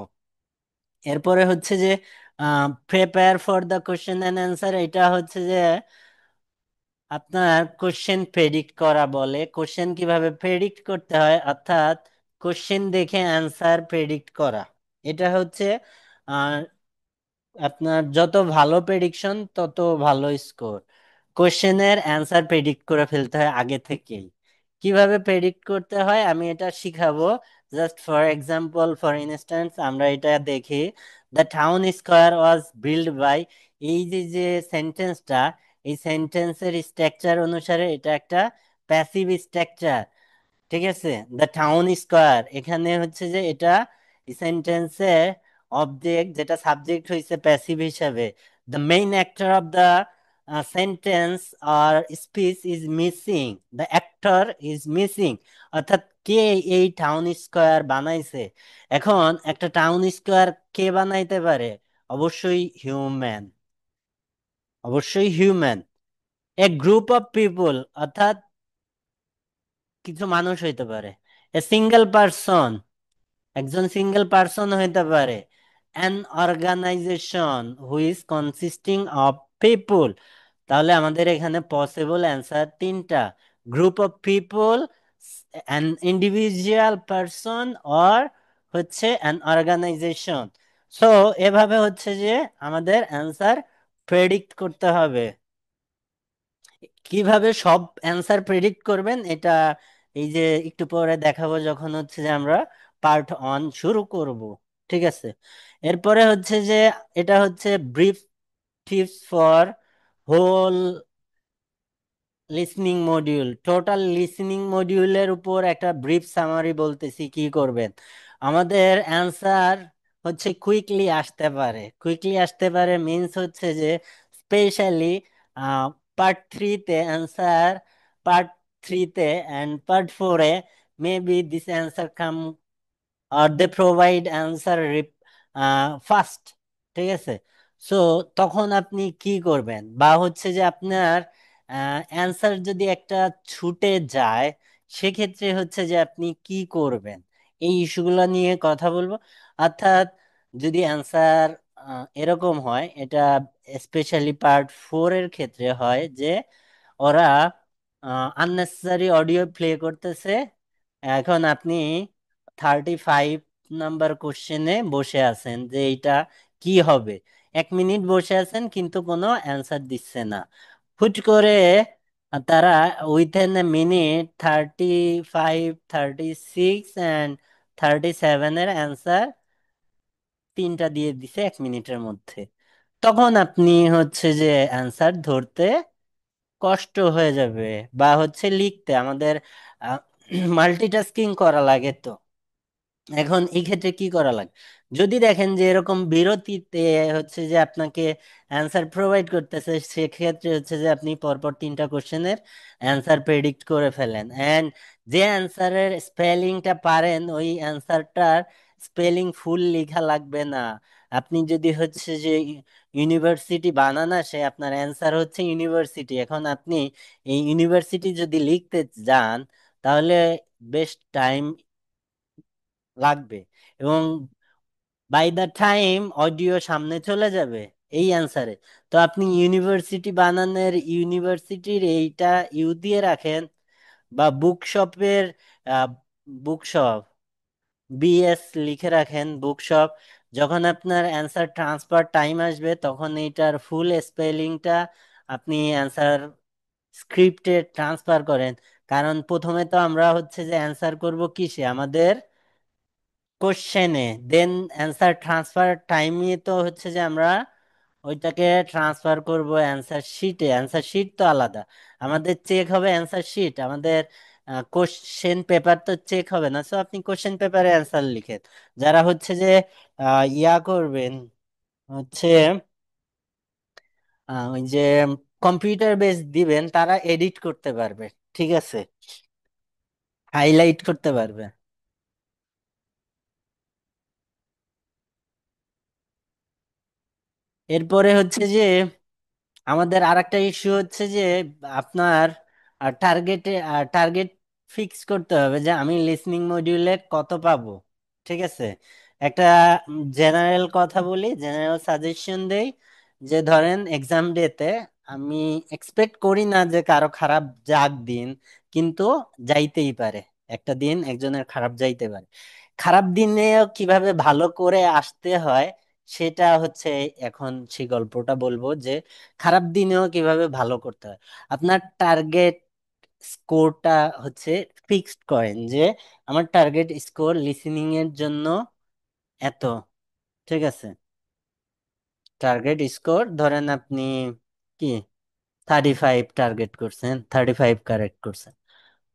এরপরে হচ্ছে যে prepare for the question and answer, এটা হচ্ছে যে আপনার কোশ্চেন প্রেডিক্ট করা বলে। কোশ্চেন কিভাবে প্রেডিক্ট করতে হয়, অর্থাৎ কোশ্চেন দেখে অ্যান্সার প্রেডিক্ট করা। এটা হচ্ছে আপনার যত ভালো প্রেডিকশন তত ভালো স্কোর। কোশ্চেনের অ্যান্সার প্রেডিক্ট করে ফেলতে হয় আগে থেকেই। কিভাবে প্রেডিক্ট করতে হয় আমি এটা শিখাবো। Just for example, for instance আমরা এটা দেখি, the town square was build by. এই যে যে সেন্টেন্সটা, এই সেন্টেন্সের স্ট্রাকচার অনুসারে এটা একটা প্যাসিভ স্ট্রাকচার। ঠিক আছে, দ্য টাউন স্কোয়ার এখানে হচ্ছে যে এটা সেন্টেন্সে অবজেক্ট, যেটা সাবজেক্ট হয়েছে প্যাসিভ হিসাবে। The main actor of the sentence আর speech is missing, the actor is missing, অর্থাৎ কে এই টাউন স্কোয়ার বানাইছে। এখন একটা টাউন স্কোয়ার কে বানাইতে পারে? অবশ্যই হিউম্যান, অবশ্যই human. A group of people, অর্থাৎ কিছু মানুষ হইতে পারে। এ সিঙ্গেল পারসন, একজন সিঙ্গেল পারসন হইতে পারে। An organisation whose consisting of people. তাহলে আমাদের এখানে পসিবল অ্যান্সার তিনটা: group of people, an individual person, or হচ্ছে অ্যান অর্গানাইজেশন। সো এভাবে হচ্ছে যে আমাদের অ্যান্সার প্রেডিক্ট করতে হবে। কিভাবে সব অ্যান্সার প্রেডিক্ট করবেন এটা এই যে একটু পরে দেখাবো, যখন হচ্ছে যে আমরা পার্ট অন শুরু করব। ঠিক আছে, এরপরে হচ্ছে যে এটা হচ্ছে brief tips for whole listening module. Total listening মডিউলের উপর একটা ব্রিফ সামারি বলতেছি কি করবেন। আমাদের অ্যান্সার হচ্ছে কুইকলি আসতে পারে। কুইকলি আসতে পারে মিন্স হচ্ছে যে স্পেশালি পার্ট 3-তে অ্যান্সার, পার্ট 3-তে অ্যান্ড পার্ট 4-এ মেবি দিস অ্যান্সার কাম আর দে প্রোভাইড অ্যান্সার ফার্স্ট। ঠিক আছে, সো তখন আপনি কি করবেন, বা হচ্ছে যে আপনার অ্যান্সার যদি একটা ছুটে যায় সেক্ষেত্রে হচ্ছে যে আপনি কি করবেন, এই ইস্যুগুলো নিয়ে কথা বলবো। অর্থাৎ যদি অ্যান্সার এরকম হয়, এটা স্পেশালি পার্ট 4-এর ক্ষেত্রে হয় যে ওরা আননেসেসারি অডিও প্লে করতেছে। এখন আপনি 35 নাম্বার কোশ্চেনে বসে আছেন যে এইটা কি হবে, 1 মিনিট বসে আছেন কিন্তু কোনো অ্যান্সার দিচ্ছে না। হুট করে তারা উইথিন এ মিনিট 35, 36 অ্যান্ড 37-এর অ্যান্সার তিনটা দিয়ে দিছে 1 মিনিটের মধ্যে। তখন আপনি হচ্ছে যে অ্যান্সার ধরতে কষ্ট হয়ে যাবে, বা হচ্ছে লিখতে আমাদের মাল্টিটাস্কিং করা লাগে। তো এখন এই ক্ষেত্রে কি করা লাগে, যদি দেখেন যে এরকম বিরতিতে হচ্ছে যে আপনাকে অ্যান্সার প্রোভাইড করতেছে, সেক্ষেত্রে হচ্ছে যে আপনি পরপর তিনটা কোশ্চেনের অ্যান্সার প্রেডিক্ট করে ফেলেন। অ্যান্ড যে অ্যান্সারের স্পেলিংটা পারেন ওই অ্যান্সারটার স্পেলিং ফুল লেখা লাগবে না। আপনি যদি হচ্ছে যে ইউনিভার্সিটি বানান আসে, আপনার অ্যান্সার হচ্ছে ইউনিভার্সিটি, এখন আপনি এই ইউনিভার্সিটি যদি লিখতে যান তাহলে বেশ টাইম লাগবে, এবং বাই দ্য টাইম অডিও সামনে চলে যাবে এই অ্যান্সারে। তো আপনি ইউনিভার্সিটি বানানের ইউনিভার্সিটির এইটা ইউ দিয়ে রাখেন, বা বুকশপের বুকশপ, বিএস লিখে রাখেন বুকশপ। যখন আপনার অ্যান্সার ট্রান্সফার টাইম আসবে তখন এইটার ফুল স্পেলিংটা আপনি অ্যান্সার স্ক্রিপ্টে ট্রান্সফার করেন। কারণ প্রথমে তো আমরা হচ্ছে যে অ্যান্সার করব কিসে, আমাদের কোশ্চেনে, দেন অ্যান্সার ট্রান্সফার টাইমে তো হচ্ছে যে আমরা ওইটাকে ট্রান্সফার করব অ্যান্সার শিটে। অ্যান্সার শিট তো আলাদা, আমাদের চেক হবে অ্যান্সার শিট, আমাদের কোশ্চেন পেপার তো চেক হবে না। সো আপনি কোশ্চেন পেপারে অ্যান্সার লিখেন। যারা হচ্ছে যে ইয়া করবেন হচ্ছে ওই যে কম্পিউটার বেস দিবেন, তারা এডিট করতে পারবে। ঠিক আছে, হাইলাইট করতে পারবে। এরপরে হচ্ছে যে আমাদের আরেকটা ইস্যু হচ্ছে যে আপনার টার্গেট ফিক্স করতে হবে যে আমি লিসনিং মডিউলে কত পাবো। ঠিক আছে, একটা জেনারেল কথা বলি, জেনারেল সাজেশন দেই, যে ধরেন এক্সাম ডেতে আমি এক্সপেক্ট করি না যে কারো খারাপ যাক দিন, কিন্তু যাইতেই পারে, একটা দিন একজনের খারাপ যাইতে পারে। খারাপ দিনেও কিভাবে ভালো করে আসতে হয় সেটা হচ্ছে এখন সেই গল্পটা বলবো, যে খারাপ দিনেও কিভাবে ভালো করতে হয়। আপনার টার্গেট স্কোরটা হচ্ছে ফিক্সড করেন, যে আমার টার্গেট স্কোর লিসেনিং এর জন্য এত, ঠিক আছে? টার্গেট স্কোর ধরেন আপনি কি 35 টার্গেট করছেন, 35 কারেক্ট করছেন।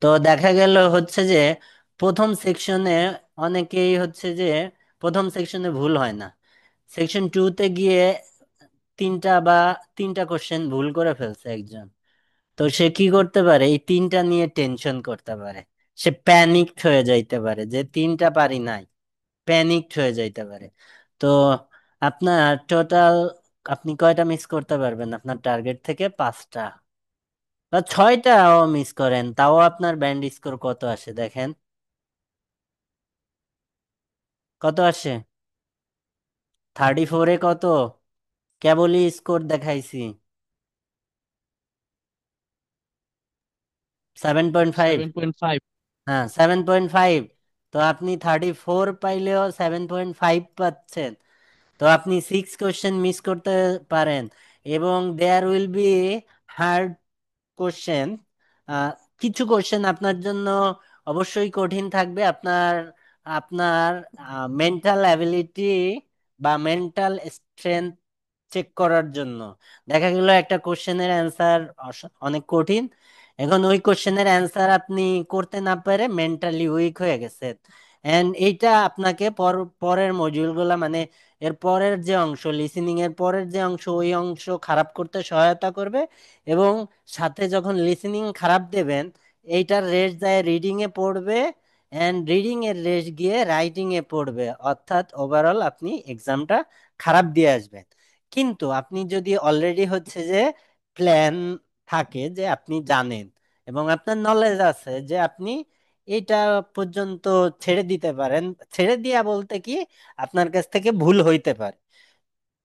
তো দেখা গেল হচ্ছে যে প্রথম সেকশনে অনেকেই হচ্ছে যে প্রথম সেকশনে ভুল হয় না, সেকশন 2-তে গিয়ে তিনটা কোশ্চেন ভুল করে ফেলছে একজন। তো সে কি করতে পারে, এই তিনটা নিয়ে টেনশন করতে পারে, সে প্যানিকড হয়ে যাইতে পারে যে তিনটা পারি নাই, প্যানিকড হয়ে যাইতে পারে। তো আপনার টোটাল আপনি কয়টা মিস করতে পারবেন আপনার টার্গেট থেকে? 5টা বা 6টাও মিস করেন, তাও আপনার ব্যান্ড স্কোর কত আসে দেখেন, কত আসে? 34-এ কত? কেবলই স্কোর দেখাইছি, 7.5। 7.5. হ্যাঁ, 7.5। তো আপনি 34 পাইলেও 7.5 পাচ্ছেন। তো আপনি 6 কোশ্চেন মিস করতে পারেন, এবং there will be hard question. কিছু কোশ্চেন আপনার জন্য অবশ্যই কঠিন থাকবে, আপনার আপনার মেন্টাল অ্যাবিলিটি বা মেন্টাল স্ট্রেংথ চেক করার জন্য। দেখা গেল একটা কোশ্চেনের অ্যান্সার অনেক কঠিন, এখন ওই কোশ্চেনের অ্যান্সার আপনি করতে না পেরে মেন্টালি উইক হয়ে গেছেন, এন্ড এইটা আপনাকে পরের মডিউলগুলা মানে এর পরের যে অংশ, লিসেনিং এর পরের যে অংশ, ওই অংশ খারাপ করতে সহায়তা করবে। এবং সাথে যখন লিসেনিং খারাপ দেবেন, এইটার রেশ যায় রিডিং এ পড়বে, এন্ড রিডিং এর রেশ গিয়ে রাইটিং এ পড়বে, অর্থাৎ ওভারঅল আপনি এক্সামটা খারাপ দিয়ে আসবেন। কিন্তু আপনি যদি অলরেডি হচ্ছে যে প্ল্যান থাকে, যে আপনি জানেন এবং আপনার নলেজ আছে যে আপনি এটা পর্যন্ত ছেড়ে দিতে পারেন, ছেড়ে দিয়া বলতে কি, আপনার কাছ থেকে ভুল হইতে পারে,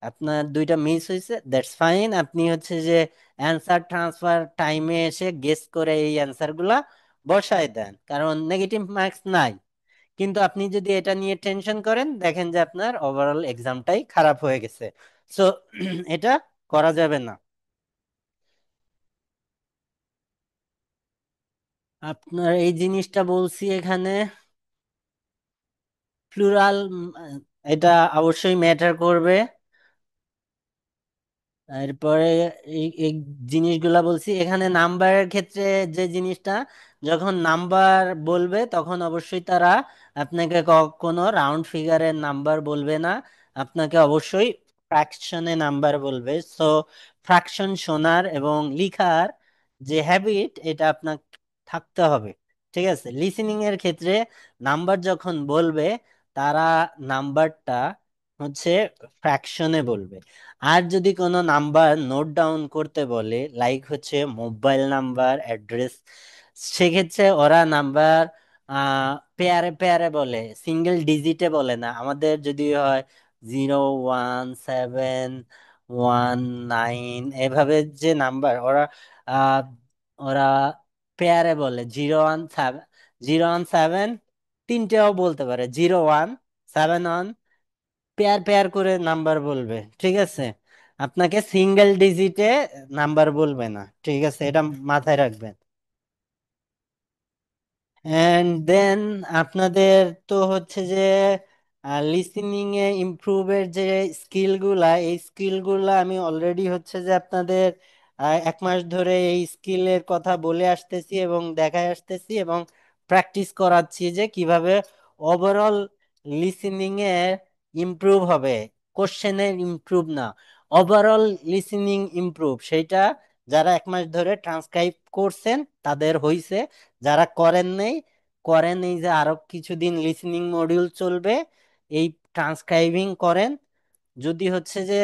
আপনার 2টা মিস হয়েছে, দ্যাটস ফাইন, আপনি হচ্ছে যে অ্যান্সার ট্রান্সফার টাইমে এসে গেস করে এই অ্যান্সার গুলা বসায় দেন, কারণ নেগেটিভ মার্কস নাই। কিন্তু আপনি যদি এটা নিয়ে টেনশন করেন, দেখেন যে আপনার ওভারঅল এক্সামটাই খারাপ হয়ে গেছে। সো এটা করা যাবে না। আপনার এই জিনিসটা বলছি এখানে, প্লুরাল, এটা অবশ্যই ম্যাটার করবে। এরপরে এই জিনিসগুলা বলছি এখানে, নাম্বারের ক্ষেত্রে যে জিনিসটা, যখন নাম্বার বলবে তখন অবশ্যই তারা আপনাকে কোনো রাউন্ড ফিগারের নাম্বার বলবে না, আপনাকে অবশ্যই ফ্র্যাকশনে নাম্বার বলবে। সো ফ্র্যাকশন শোনার এবং লিখার যে হ্যাবিট, এটা আপনার থাকতে হবে, ঠিক আছে? লিসেনিং এর ক্ষেত্রে নাম্বার যখন বলবে, তারা নাম্বারটা হচ্ছে ফ্র্যাকশনে বলবে। আর যদি কোনো নাম্বার নোট ডাউন করতে বলে, লাইক হচ্ছে মোবাইল নাম্বার, অ্যাড্রেস, সেক্ষেত্রে ওরা নাম্বার পেয়ারে পেয়ারে বলে, সিঙ্গেল ডিজিটে বলে না। আমাদের যদি হয় 0 1 7 1 9, এভাবে যে নাম্বার, ওরা আহ, ওরা পেয়ারে বলে, 0 1 7, 0 1 7, তিনটেও বলতে পারে, 0 1 7 1, পেয়ার পেয়ার করে নাম্বার বলবে, ঠিক আছে? আপনাকে সিঙ্গেল ডিজিটে নাম্বার বলবে না, ঠিক আছে? এটা মাথায় রাখবেন। এন্ড দেন আপনাদের তো হচ্ছে যে লিসেনিং এ ইমপ্রুভের যে স্কিল গুলা, এই স্কিল গুলা আমি অলরেডি হচ্ছে যে আপনাদের 1 মাস ধরে এই স্কিলের কথা বলে আসতেছি এবং দেখায় আসতেছি এবং প্র্যাকটিস করাচ্ছি, যে কিভাবে ওভারঅল লিসেনিং এর ইমপ্রুভ হবে। কোশ্চেনের ইমপ্রুভ না, ওভারঅল লিসেনিং ইমপ্রুভ, সেইটা যারা 1 মাস ধরে ট্রান্সক্রাইব করছেন তাদের হইছে, যারা করেন নাই, করেন, এই যে আরো কিছুদিন লিসেনিং মডিউল চলবে, এই ট্রান্সক্রাইবিং করেন। যদি হচ্ছে যে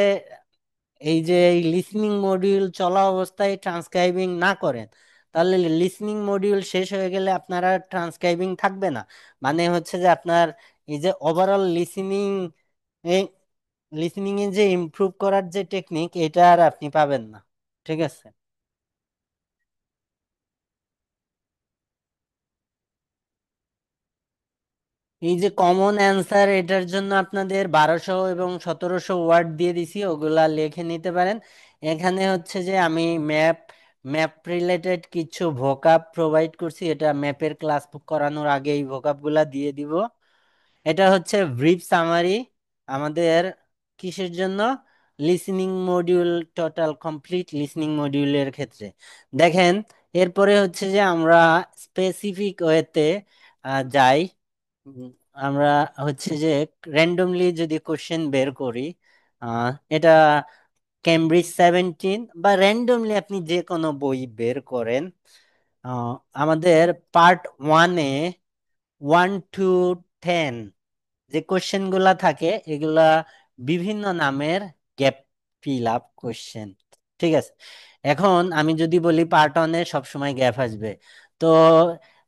এই যে এই লিসেনিং মডিউল চলা অবস্থায় ট্রান্সক্রাইবিং না করেন, তাহলে লিসেনিং মডিউল শেষ হয়ে গেলে আপনারা ট্রান্সক্রাইবিং থাকবে না, মানে হচ্ছে যে আপনার এই যে ওভারঅল লিসেনিং, এই লিসেনিং এ যে ইমপ্রুভ করার যে টেকনিক, এটা আর আপনি পাবেন না। ঠিক আছে। এই যে কমন অ্যান্সার, এটার জন্য আপনাদের 1200 এবং 1700 ওয়ার্ড দিয়ে দিছি, ওগুলা লিখে নিতে পারেন। এখানে হচ্ছে যে আমি ম্যাপ ম্যাপ রিলেটেড কিছু ভোকাব প্রোভাইড করছি, এটা ম্যাপের ক্লাস করানোর আগে এই ভোকাবগুলা দিয়ে দিব। এটা হচ্ছে ব্রিফ সামারি আমাদের কিসের জন্য, listening module, total complete listening মডিউলের ক্ষেত্রে। দেখেন, এরপরে হচ্ছে যে আমরা স্পেসিফিক ওয়েতে যাই। উম, আমরা হচ্ছে যে র্যান্ডমলি যদি কোশ্চেন বের করি, এটা ক্যামব্রিজ 17 বা র্যান্ডমলি আপনি যে কোনো বই বের করেন, আহ, আমাদের পার্ট 1-এ 1 to 10 যে কোশ্চেন গুলা থাকে, এগুলা বিভিন্ন নামের গ্যাপ ফিল আপ কোশ্চেন। ঠিক আছে। এখন আমি যদি বলি পার্ট 1-এ সবসময় গ্যাপ আসবে, তো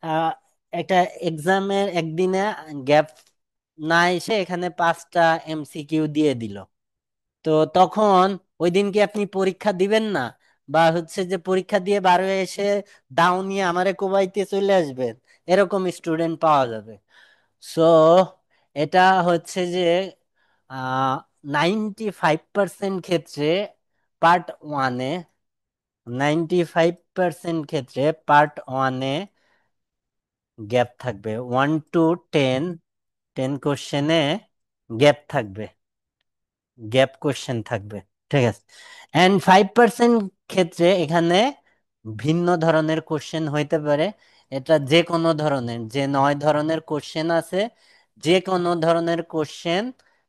আহ, একটা এক্সামের একদিনে গ্যাপ না এসে এখানে 5টা এমসিকিউ দিয়ে দিল, তো তখন ওই দিন কি আপনি পরীক্ষা দিবেন না? বা হচ্ছে যে পরীক্ষা দিয়ে বার হয়ে এসে দাও নিয়ে আমারে কোবাইতে চলে আসবেন, এরকম স্টুডেন্ট পাওয়া যাবে। সো এটা হচ্ছে যে 95% ক্ষেত্রে পার্ট ওয়ানে 95% ক্ষেত্রে পার্ট ওয়ানে গ্যাপ থাকবে। 1 to 10, 10 কোশ্চেনে গ্যাপ থাকবে, গ্যাপ কোশ্চেন থাকবে। ঠিক আছে। অ্যান্ড 5% ক্ষেত্রে এখানে ভিন্ন ধরনের কোশ্চেন হইতে পারে। এটা যে কোনো ধরনের, যে 9 ধরনের কোশ্চেন আছে, যে কোনো ধরনের কোশ্চেন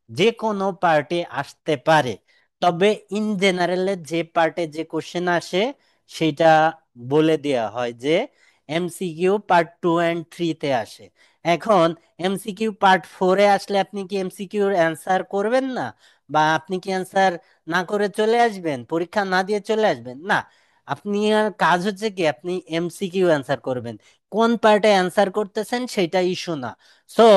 যে কোনো পার্টে আসতে পারে। তবে ইন জেনারেলে যে পার্টে যে কোশ্চেন আসে সেটা বলে দেয়া হয় যে এমসিকিউ পার্ট 2 and 3-তে আসে। এখন এমসিকিউ পার্ট 4-এ আসলে আপনি কি এমসিকিউর অ্যান্সার করবেন না? বা আপনি কি অ্যান্সার না করে চলে আসবেন, পরীক্ষা না দিয়ে চলে আসবেন না? আপনি কাজ হচ্ছে কি, আপনি এমসিকিউ অ্যান্সার করবেন, কোন পার্টে অ্যান্সার করতেছেন সেটা ইস্যু না। সো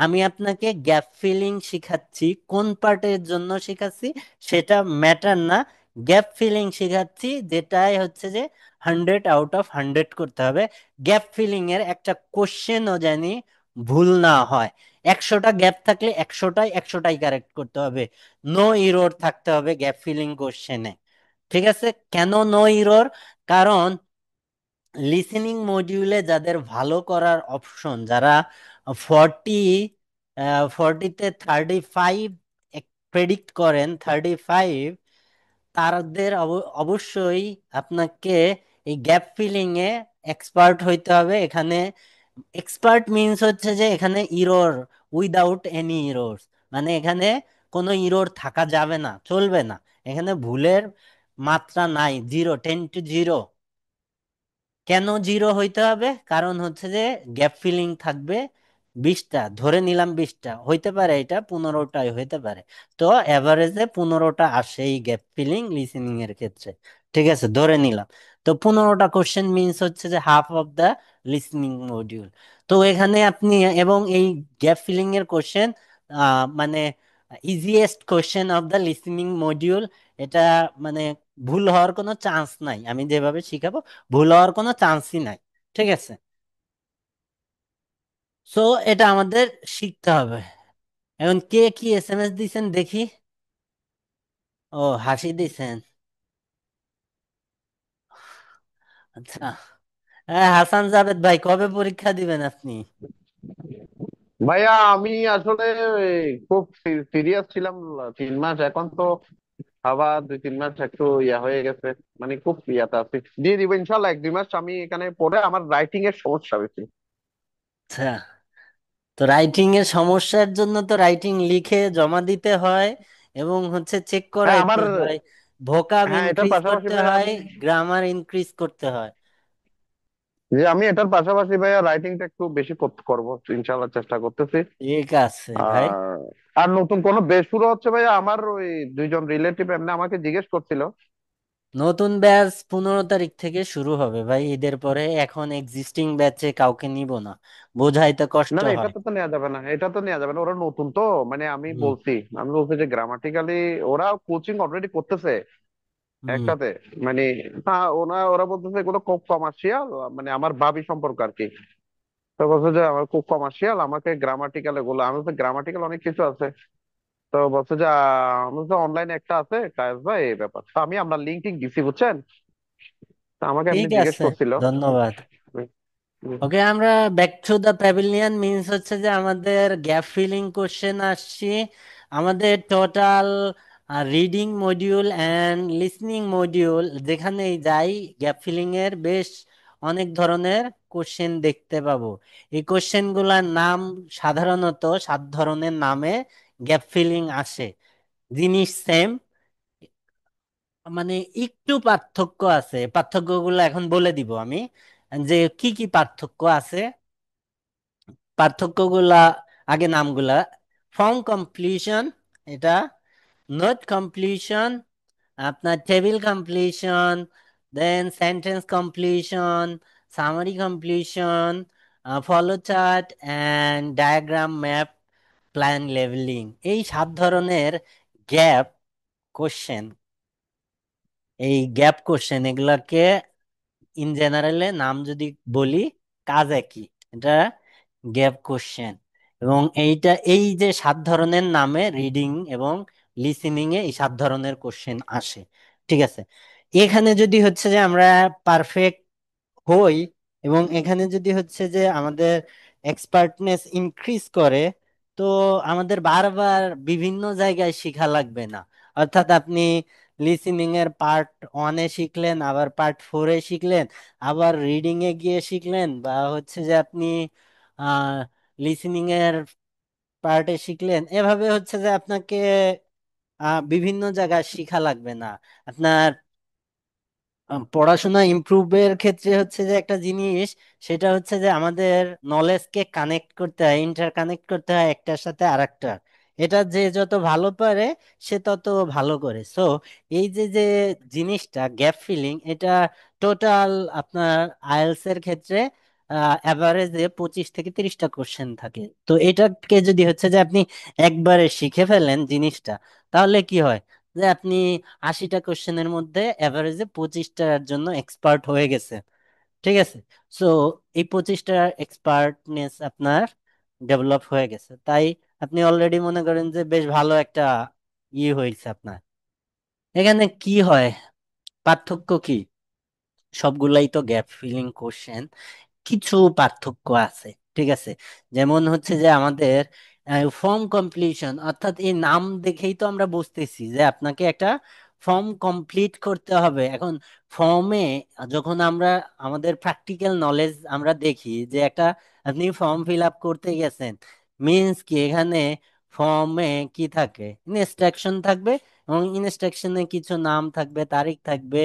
আমি আপনাকে গ্যাপ ফিলিং শিখাচ্ছি, কোন পার্টের জন্য শিখাচ্ছি সেটা ম্যাটার না। গ্যাপ ফিলিং শিখাচ্ছি, যেটাই হচ্ছে যে 100 out of 100 করতে হবে। গ্যাপ ফিলিং এর একটা কোশ্চেনও জানি ভুল না হয়। 100টা গ্যাপ থাকলে 100টাই কারেক্ট করতে হবে। নো ইরর থাকতে হবে গ্যাপ ফিলিং কোশ্চেনে। ঠিক আছে। কেন নো ইরর? কারণ লিসেনিং মডিউলে যাদের ভালো করার অপশন, যারা 40, 40-তে 35 প্রেডিক্ট করেন, 35, তাদের অবশ্যই আপনাকে এই গ্যাপ ফিলিং এ এক্সপার্ট হইতে হবে। এখানে এক্সপার্ট মিন্স হচ্ছে যে এখানে ইরর, উইদাউট এনি ইরোর, মানে এখানে কোনো ইরর থাকা যাবে না, চলবে না। এখানে ভুলের মাত্রা নাই, 0, 10 to 0। কেন 0 হইতে হবে? কারণ হচ্ছে যে গ্যাপ ফিলিং থাকবে 20টা, ধরে নিলাম 20টা, হইতে পারে এটা 15টাই হইতে পারে। তো এভারেজে 15টা আসে এই গ্যাপ ফিলিং লিসেনিং এর ক্ষেত্রে। ঠিক আছে, ধরে নিলাম। তো 15টা কোশ্চেন মিনস হচ্ছে যে half of the listening module. তো এখানে আপনি, এবং এই গ্যাপ ফিলিং এর কোশ্চেন মানে easiest question of the listening module. এটা মানে ভুল হওয়ার কোনো চান্স নাই, আমি যেভাবে শিখাবো ভুল হওয়ার কোনো চান্সই নাই। ঠিক আছে। সো এটা আমাদের শিখতে হবে। এখন কে কি এসএমএস দিছেন দেখি। ও, হাসি দিছেন। আচ্ছা। হ্যাঁ, হাসান জাভেদ ভাই, কবে পরীক্ষা দিবেন আপনি? ভাইয়া আমি আসলে খুব সিরিয়াস ছিলাম 3 মাস, এখন তো আবার 2-3 মাস একটু ইয়া হয়ে গেছে, মানে খুব ইয়াতে আছি। দিয়ে দিব ইনশাল্লাহ 1-2 মাস। আমি এখানে পড়ে আমার রাইটিং এর সমস্যা বেশি। আচ্ছা। তো রাইটিং এর সমস্যার জন্য তো রাইটিং লিখে জমা দিতে হয় এবং হচ্ছে চেক হ্যাঁ করাইতে আমার, হয়, ভোকাব হ্যাঁ এটার ইনক্রিজ পাশাপাশি করতে ভাইয়া হয়, আমি, গ্রামার ইনক্রিজ করতে হয়। আমি এটার পাশাপাশি ভাইয়া রাইটিংটা একটু বেশি করবো ইনশাল্লাহ, চেষ্টা করতেছি। ঠিক আছে ভাই। আর আর নতুন কোনো বেশ শুরু হচ্ছে ভাইয়া, আমার ওই 2জন রিলেটিভ এমনি আমাকে জিজ্ঞেস করছিল। নতুন ব্যাচ 15 তারিখ থেকে শুরু হবে ভাই, ঈদের পরে। এখন এক্সিস্টিং ব্যাচে কাউকে নিব না, বোঝাইতে কষ্ট না না, হয়। এটা তো নেওয়া যাবে না, এটা তো নেওয়া যাবে না, ওরা নতুন তো। মানে হুম। আমি বলছি যে গ্রামাটিক্যালি ওরা কোচিং অলরেডি করতেছে। হুম। একসাথে, মানে ওরা বলতেছে এগুলো খুব কমার্শিয়াল, মানে আমার ভাবি সম্পর্ক আর কি। তো বলছে যে আমার খুব কমার্শিয়াল, আমাকে গ্রামাটিক্যাল এগুলো, আমি তো গ্রামাটিক্যাল অনেক কিছু আছে। তো বলছে যে আমি তো অনলাইনে একটা আছে কায়েস ভাই, এই ব্যাপার। তো আমরা লিঙ্ক টিঙ্ক দিছি বুঝছেন। তো আমাকে এমনি ঠিক জিজ্ঞেস আছে, করছিল। ধন্যবাদ। ওকে, আমরা back to the pavilion means হচ্ছে যে আমাদের গ্যাপ ফিলিং কোশ্চেন আসছি। আমাদের total reading module and listening module যেখানেই যাই, গ্যাপ ফিলিং এর বেশ অনেক ধরনের কোশ্চেন দেখতে পাবো। এই কোশ্চেনগুলোর নাম সাধারণত 7 ধরনের নামে গ্যাপ ফিলিং আসে। জিনিস সেম, মানে একটু পার্থক্য আছে। পার্থক্যগুলো এখন বলে দিব আমি, যে কি কি পার্থক্য আছে। পার্থক্যগুলা, আগে নামগুলা: ফর্ম কমপ্লিশন, এটা নোট কমপ্লিশন, আপনার table completion, then sentence completion, summary completion, flow chart and diagram map, plan লেভেলিং। এই 7 ধরনের গ্যাপ কোশ্চেন, এই গ্যাপ কোশ্চেন এগুলাকে ইন জেনারেলে নাম যদি বলি, কাজ একই, এটা গ্যাপ কোশ্চেন। এবং এই যে 7 ধরনের নামে রিডিং এবং লিসেনিং এ এই 7 ধরনের কোশ্চেন আসে। ঠিক আছে, এখানে যদি হচ্ছে যে আমরা পারফেক্ট হই, এবং এখানে যদি হচ্ছে যে আমাদের এক্সপার্টনেস ইনক্রিজ করে, তো আমাদের বারবার বিভিন্ন জায়গায় শিখা লাগবে না। অর্থাৎ আপনি লিসেনিং এর পার্ট 1-এ শিখলেন, আবার পার্ট 4-এ শিখলেন, আবার রিডিং এ গিয়ে শিখলেন, বা হচ্ছে যে আপনি লিসেনিং এর পার্টে শিখলেন। এভাবে হচ্ছে যে আপনাকে বিভিন্ন জায়গায় শিখা লাগবে না। আপনার পড়াশোনা ইমপ্রুভের ক্ষেত্রে হচ্ছে যে একটা জিনিস, সেটা হচ্ছে যে আমাদের নলেজকে কানেক্ট করতে হয়, ইন্টার কানেক্ট করতে হয় একটার সাথে আরেকটা। এটা যে যত ভালো পারে সে তত ভালো করে। সো এই যে যে জিনিসটা গ্যাপ ফিলিং, এটা টোটাল আপনার আইএলটিএস এর ক্ষেত্রে অ্যাভারেজে 25 থেকে 30টা কোশ্চেন থাকে। তো এটাকে যদি হচ্ছে যে আপনি একবারে শিখে ফেলেন জিনিসটা, তাহলে কি হয়, যে আপনি 80টা কোশ্চেনের মধ্যে এভারেজে 25টার জন্য এক্সপার্ট হয়ে গেছে। ঠিক আছে, সো এই 25টার এক্সপার্টনেস আপনার ডেভেলপ হয়ে গেছে, তাই আপনি অলরেডি মনে করেন যে বেশ ভালো একটা হয়েছে আপনার। এখানে কি হয়, পার্থক্য কি? সবগুলাই তো গ্যাপ ফিলিং কোশ্চেন, কিছু পার্থক্য আছে। ঠিক আছে, যেমন হচ্ছে যে আমাদের ফর্ম কমপ্লিশন, অর্থাৎ এই নাম দেখেই তো আমরা বুঝতেছি যে আপনাকে একটা ফর্ম কমপ্লিট করতে হবে। এখন ফর্মে যখন আমরা আমাদের প্র্যাকটিক্যাল নলেজ আমরা দেখি যে একটা, আপনি ফর্ম ফিল আপ করতে গেছেন, মিন্স কি এখানে ফর্মে কি থাকে, ইনস্ট্রাকশন থাকবে, এবং ইনস্ট্রাকশনে কিছু নাম থাকবে, তারিখ থাকবে,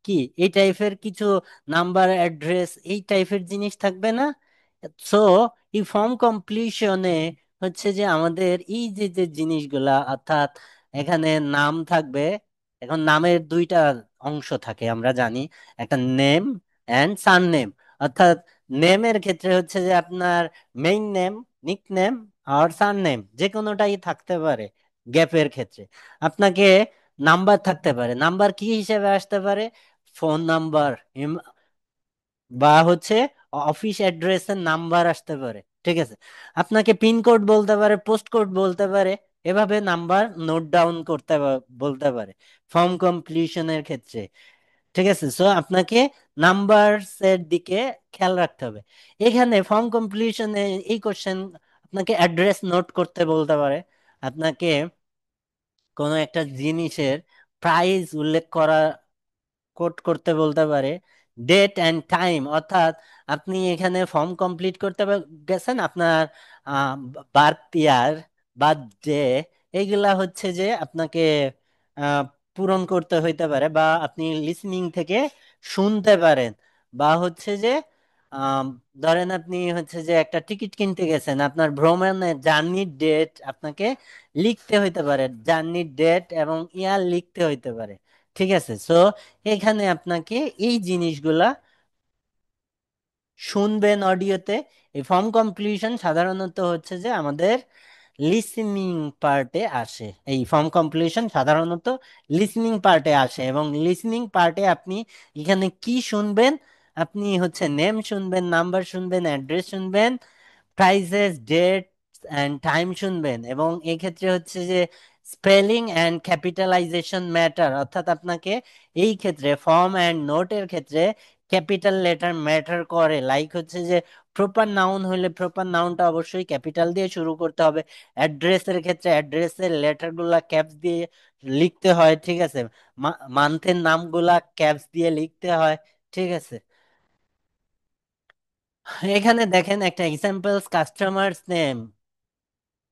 কি এই টাইপের কিছু নাম্বার, অ্যাড্রেস, এই টাইপের জিনিস থাকবে না? সো এই ফর্ম কমপ্লিশনে হচ্ছে যে আমাদের এই যে যে জিনিসগুলা, অর্থাৎ এখানে নাম থাকবে। এখন নামের 2টা অংশ থাকে আমরা জানি, একটা নেম অ্যান্ড সার নেম। অর্থাৎ নেমের ক্ষেত্রে হচ্ছে যে আপনার মেইন নেম, নিক নেম, আর সার নেম, যে কোনোটাই থাকতে পারে। গ্যাপের ক্ষেত্রে আপনাকে নাম্বার থাকতে পারে। নাম্বার কি হিসেবে আসতে পারে? ফোন নাম্বার, বা হচ্ছে অফিস অ্যাড্রেসের নাম্বার আসতে পারে। ঠিক আছে, আপনাকে পিন কোড বলতে পারে, পোস্ট কোড বলতে পারে, এভাবে নাম্বার নোট ডাউন করতে বলতে পারে ফর্ম কমপ্লিশনের ক্ষেত্রে। ঠিক আছে, সো আপনাকে নাম্বারস এর দিকে খেয়াল রাখতে হবে। এখানে ফর্ম কমপ্লিশনে এই কোশ্চেন আপনাকে অ্যাড্রেস নোট করতে বলতে পারে, আপনাকে কোনো একটা জিনিসের প্রাইস উল্লেখ করা, কোড করতে বলতে পারে, ডেট অ্যান্ড টাইম। অর্থাৎ আপনি এখানে ফর্ম কমপ্লিট করতে গেছেন, আপনার বার্থ ইয়ার, বার্থডে, এইগুলা হচ্ছে যে আপনাকে আহ, পূরণ করতে হইতে পারে, বা আপনি লিসনিং থেকে শুনতে পারেন, বা হচ্ছে যে আম, ধরেন আপনি হচ্ছে যে একটা টিকিট কিনতে গেছেন, আপনার ভ্রমণের জার্নির ডেট আপনাকে লিখতে হইতে পারে, জার্নির ডেট এবং ইয়ার লিখতে হইতে পারে। ঠিক আছে, সো এখানে আপনাকে এই জিনিসগুলা শুনবেন অডিওতে। এই ফর্ম কমপ্লিশন সাধারণত হচ্ছে যে আমাদের লিসেনিং পার্টে আসে। এই ফর্ম কমপ্লিশন সাধারণত লিসেনিং পার্টে আসে, এবং লিসেনিং পার্টে আপনি এখানে কি শুনবেন? আপনি হচ্ছে নেম শুনবেন, নাম্বার শুনবেন, অ্যাড্রেস শুনবেন, প্রাইসেস, ডেট অ্যান্ড টাইম শুনবেন, এবং এক্ষেত্রে হচ্ছে যে স্পেলিং অ্যান্ড ক্যাপিটালাইজেশন ম্যাটার, অর্থাৎ আপনাকে এই ক্ষেত্রে ফর্ম অ্যান্ড নোটের ক্ষেত্রে ক্যাপিটাল লেটার ম্যাটার করে। লাইক হচ্ছে যে প্রপার নাউন হলে প্রপার নাউনটা অবশ্যই ক্যাপিটাল দিয়ে শুরু করতে হবে। অ্যাড্রেসের ক্ষেত্রে অ্যাড্রেসের লেটারগুলা ক্যাপস দিয়ে লিখতে হয়, ঠিক আছে। মান্থের নামগুলা ক্যাপস দিয়ে লিখতে হয়, ঠিক আছে। এখানে দেখেন একটা examples, customers name,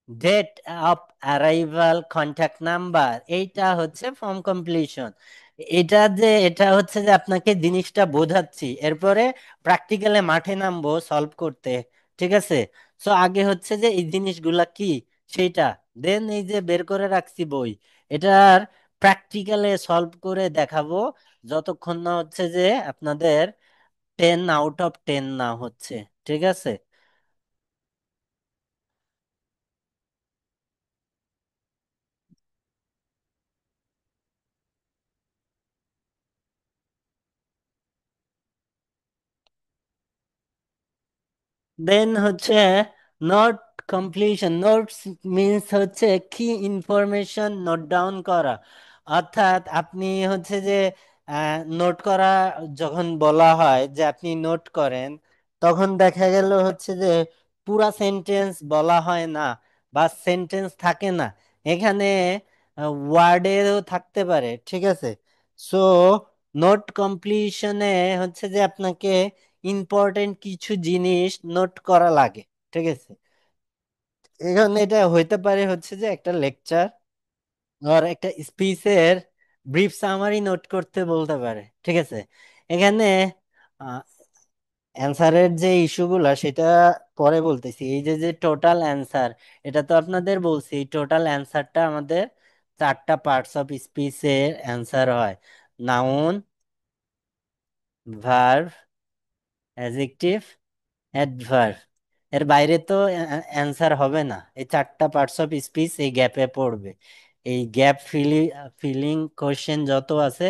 date of arrival, contact number, এইটা হচ্ছে ফর্ম কমপ্লিশন। এটা হচ্ছে যে আপনাকে জিনিসটা বোঝাচ্ছি, এরপরে প্র্যাকটিক্যালে মাঠে নামবো সলভ করতে, ঠিক আছে। সো আগে হচ্ছে যে এই জিনিসগুলা কি সেইটা, দেন এই যে বের করে রাখছি বই, এটার প্র্যাকটিক্যালে সলভ করে দেখাবো, যতক্ষণ না হচ্ছে যে আপনাদের 10 আউট অফ 10 না হচ্ছে, ঠিক আছে। দেন হচ্ছে নোট কমপ্লিশন। নোটস মিন্স হচ্ছে কি ইনফরমেশন নোট ডাউন করা, অর্থাৎ আপনি হচ্ছে যে নোট করা, যখন বলা হয় যে আপনি নোট করেন, তখন দেখা গেল হচ্ছে যে পুরা সেন্টেন্স বলা হয় না, বা সেন্টেন্স থাকে না, এখানে ওয়ার্ডেও থাকতে পারে, ঠিক আছে। সো নোট কমপ্লিশনে হচ্ছে যে আপনাকে ইম্পর্টেন্ট কিছু জিনিস নোট করা লাগে, ঠিক আছে। এখানে এটা হইতে পারে হচ্ছে যে একটা লেকচার আর একটা স্পিচের ব্রিফ সামারি নোট করতে বলতে পারে, ঠিক আছে। এখানে অ্যান্সারের যে ইস্যুগুলা সেটা পরে বলতেছি। এই যে যে টোটাল অ্যান্সার, এটা তো আপনাদের বলছি, এই টোটাল অ্যান্সারটা আমাদের 4টা পার্টস অফ স্পিচের অ্যান্সার হয়: নাউন, ভার্ব, অ্যাডজেক্টিভ, অ্যাডভার্ব। এর বাইরে তো অ্যান্সার হবে না। এই 4টা পার্টস অফ স্পিচ এই গ্যাপে পড়বে। এই গ্যাপ ফিলিং কোশ্চেন যত আছে,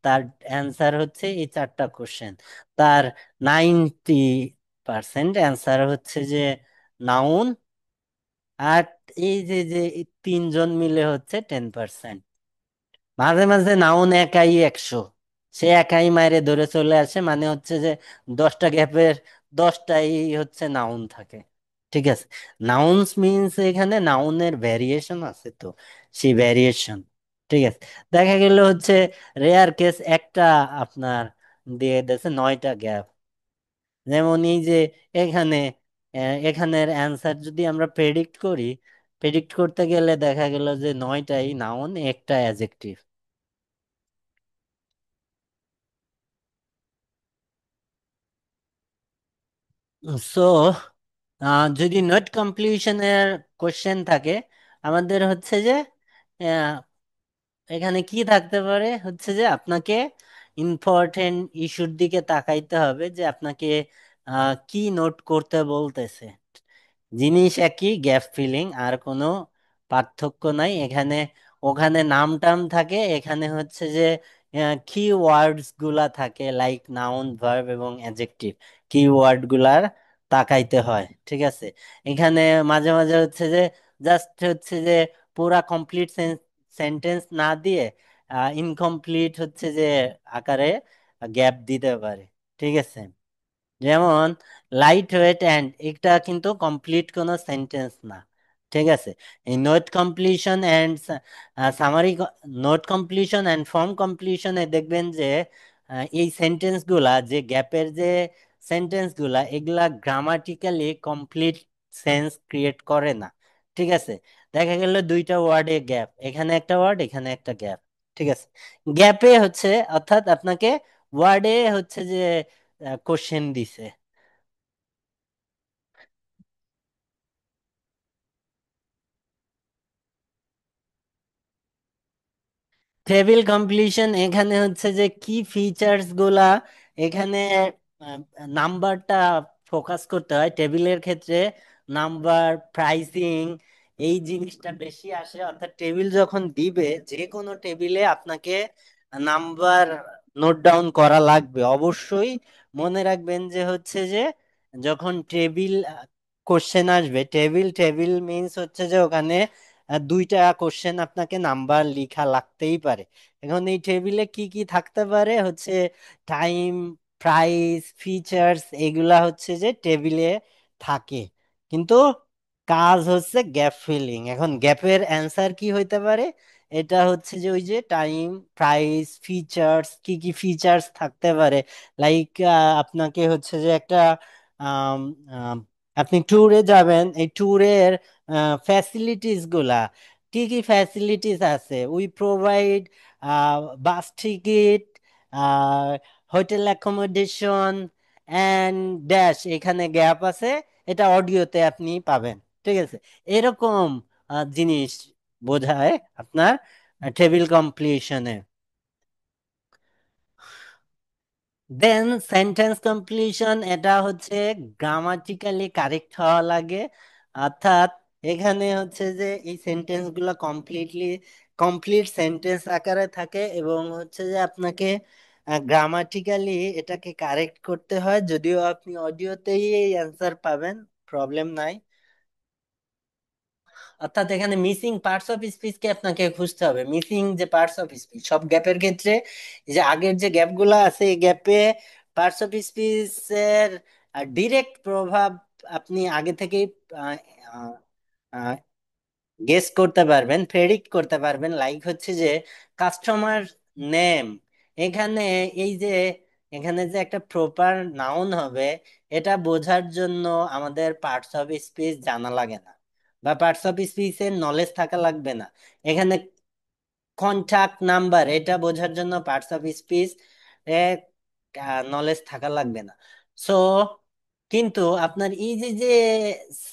তার অ্যান্সার হচ্ছে এই 4টা কোশ্চেন। তার 90% অ্যান্সার হচ্ছে যে নাউন, আর এই যে যে এই 3জন মিলে হচ্ছে 10%। মাঝে মাঝে নাউন একাই 100, সে একাই মাইরে ধরে চলে আসে, মানে হচ্ছে যে 10টা গ্যাপের 10টাই হচ্ছে নাউন থাকে, ঠিক আছে। নাউন্স মিনস এখানে নাউনের ভ্যারিয়েশন আছে, তো সেই ভ্যারিয়েশন, ঠিক আছে। দেখা গেল হচ্ছে রেয়ার কেস একটা আপনার দিয়ে দিয়েছে 9টা গ্যাপ, যেমন এই যে এখানে এখানের অ্যান্সার যদি আমরা প্রেডিক্ট করি, প্রেডিক্ট করতে গেলে দেখা গেল যে 9টাই নাউন, একটা অ্যাজেক্টিভ। সো যদি নোট কমপ্লিশনের কোশ্চেন থাকে, আমাদের হচ্ছে যে আহ, এখানে কি থাকতে পারে হচ্ছে যে আপনাকে ইম্পর্টেন্ট ইস্যুর দিকে তাকাইতে হবে, যে আপনাকে কি নোট করতে বলতেছে। জিনিস একই, গ্যাপ ফিলিং, আর কোনো পার্থক্য নাই এখানে। ওখানে নাম টাম থাকে, এখানে হচ্ছে যে কি ওয়ার্ডস গুলা থাকে, লাইক নাউন, ভার্ব এবং অ্যাডজেক্টিভ, কি ওয়ার্ড গুলার তাকাইতে হয়, ঠিক আছে। এখানে মাঝে মাঝে হচ্ছে যে জাস্ট হচ্ছে যে পুরা কমপ্লিট সেন্টেন্স না দিয়ে ইনকমপ্লিট হচ্ছে যে আকারে গ্যাপ দিতে পারে, ঠিক আছে। যেমন লাইট ওয়েট অ্যান্ড, এটা কিন্তু কমপ্লিট কোনো সেন্টেন্স না, ঠিক আছে। এই note completion and summary, note completion and form কমপ্লিশনে দেখবেন যে এই সেন্টেন্স গুলা, যে গ্যাপের যে সেন্টেন্স গুলা, এগুলা গ্রামাটিক্যালি কমপ্লিট সেন্স ক্রিয়েট করে না, ঠিক আছে। দেখা গেল 2টা ওয়ার্ডে গ্যাপ, এখানে একটা ওয়ার্ড, এখানে একটা গ্যাপ, ঠিক আছে। গ্যাপে হচ্ছে, অর্থাৎ আপনাকে ওয়ার্ডে হচ্ছে যে কোশ্চেন দিছে। টেবিল কমপ্লিশন, এখানে হচ্ছে যে কি ফিচার্স গুলা, এখানে নাম্বারটা ফোকাস করতে হয় টেবিলের ক্ষেত্রে। নাম্বার, প্রাইসিং, এই জিনিসটা বেশি আসে। অর্থাৎ টেবিল যখন দিবে, যে কোনো টেবিলে আপনাকে নাম্বার নোট ডাউন করা লাগবে অবশ্যই। মনে রাখবেন যে হচ্ছে যে যখন টেবিল কোশ্চেন আসবে, টেবিল টেবিল মিন্স হচ্ছে যে ওখানে দুইটা কোশ্চেন আপনাকে নাম্বার লেখা লাগতেই পারে। এখন এই টেবিলে কি কি থাকতে পারে হচ্ছে টাইম, প্রাইস, ফিচার্স, এগুলা হচ্ছে যে টেবিলে থাকে। কিন্তু কাজ হচ্ছে গ্যাপ ফিলিং। এখন গ্যাপের অ্যান্সার কি হইতে পারে? এটা হচ্ছে যে ওই যে টাইম, প্রাইস, ফিচার্স, কি কি ফিচার্স থাকতে পারে। লাইক আপনাকে হচ্ছে যে একটা আম, আম, আপনি ট্যুরে যাবেন, এই ট্যুরের ফ্যাসিলিটিস গুলা, কি কি ফ্যাসিলিটিস আছে? We provide bus ticket, hotel accommodation and dash, এখানে গ্যাপ আছে, এটা অডিওতে আপনি পাবেন। ঠিক আছে? এরকম জিনিস বোঝায় আপনার টেবিল কমপ্লিশনে। দেন সেন্টেন্স কমপ্লিশন, এটা হচ্ছে গ্রামাটিক্যালি কারেক্ট হওয়া লাগে। অর্থাৎ এখানে হচ্ছে যে এই সেন্টেন্স গুলো কমপ্লিট সেন্টেন্স আকারে থাকে, এবং হচ্ছে যে আপনাকে গ্রামাটিক্যালি এটাকে কারেক্ট করতে হয়। যদিও আপনি অডিওতেই এই অ্যান্সার পাবেন, প্রবলেম নাই। অর্থাৎ এখানে মিসিং পার্টস অফ স্পিচকে আপনাকে খুঁজতে হবে। মিসিং যে পার্টস অফ স্পিচ, সব গ্যাপের ক্ষেত্রে এই যে আগের যে গ্যাপগুলো আছে, এই গ্যাপে পার্টস অফ স্পিচের ডিরেক্ট প্রভাব আপনি আগে থেকেই গেস করতে পারবেন, প্রেডিক্ট করতে পারবেন। লাইক হচ্ছে যে কাস্টমার নেম, এখানে এই যে এখানে যে একটা প্রপার নাউন হবে, এটা বোঝার জন্য আমাদের পার্টস অফ স্পিচ জানা লাগে না, বা পার্টস অফ স্পিচের নলেজ থাকা লাগবে না। এখানে কন্টাক্ট নাম্বার, এটা বোঝার জন্য পার্টস অফ স্পিচ নলেজ থাকা লাগবে না। সো কিন্তু আপনার এই যে যে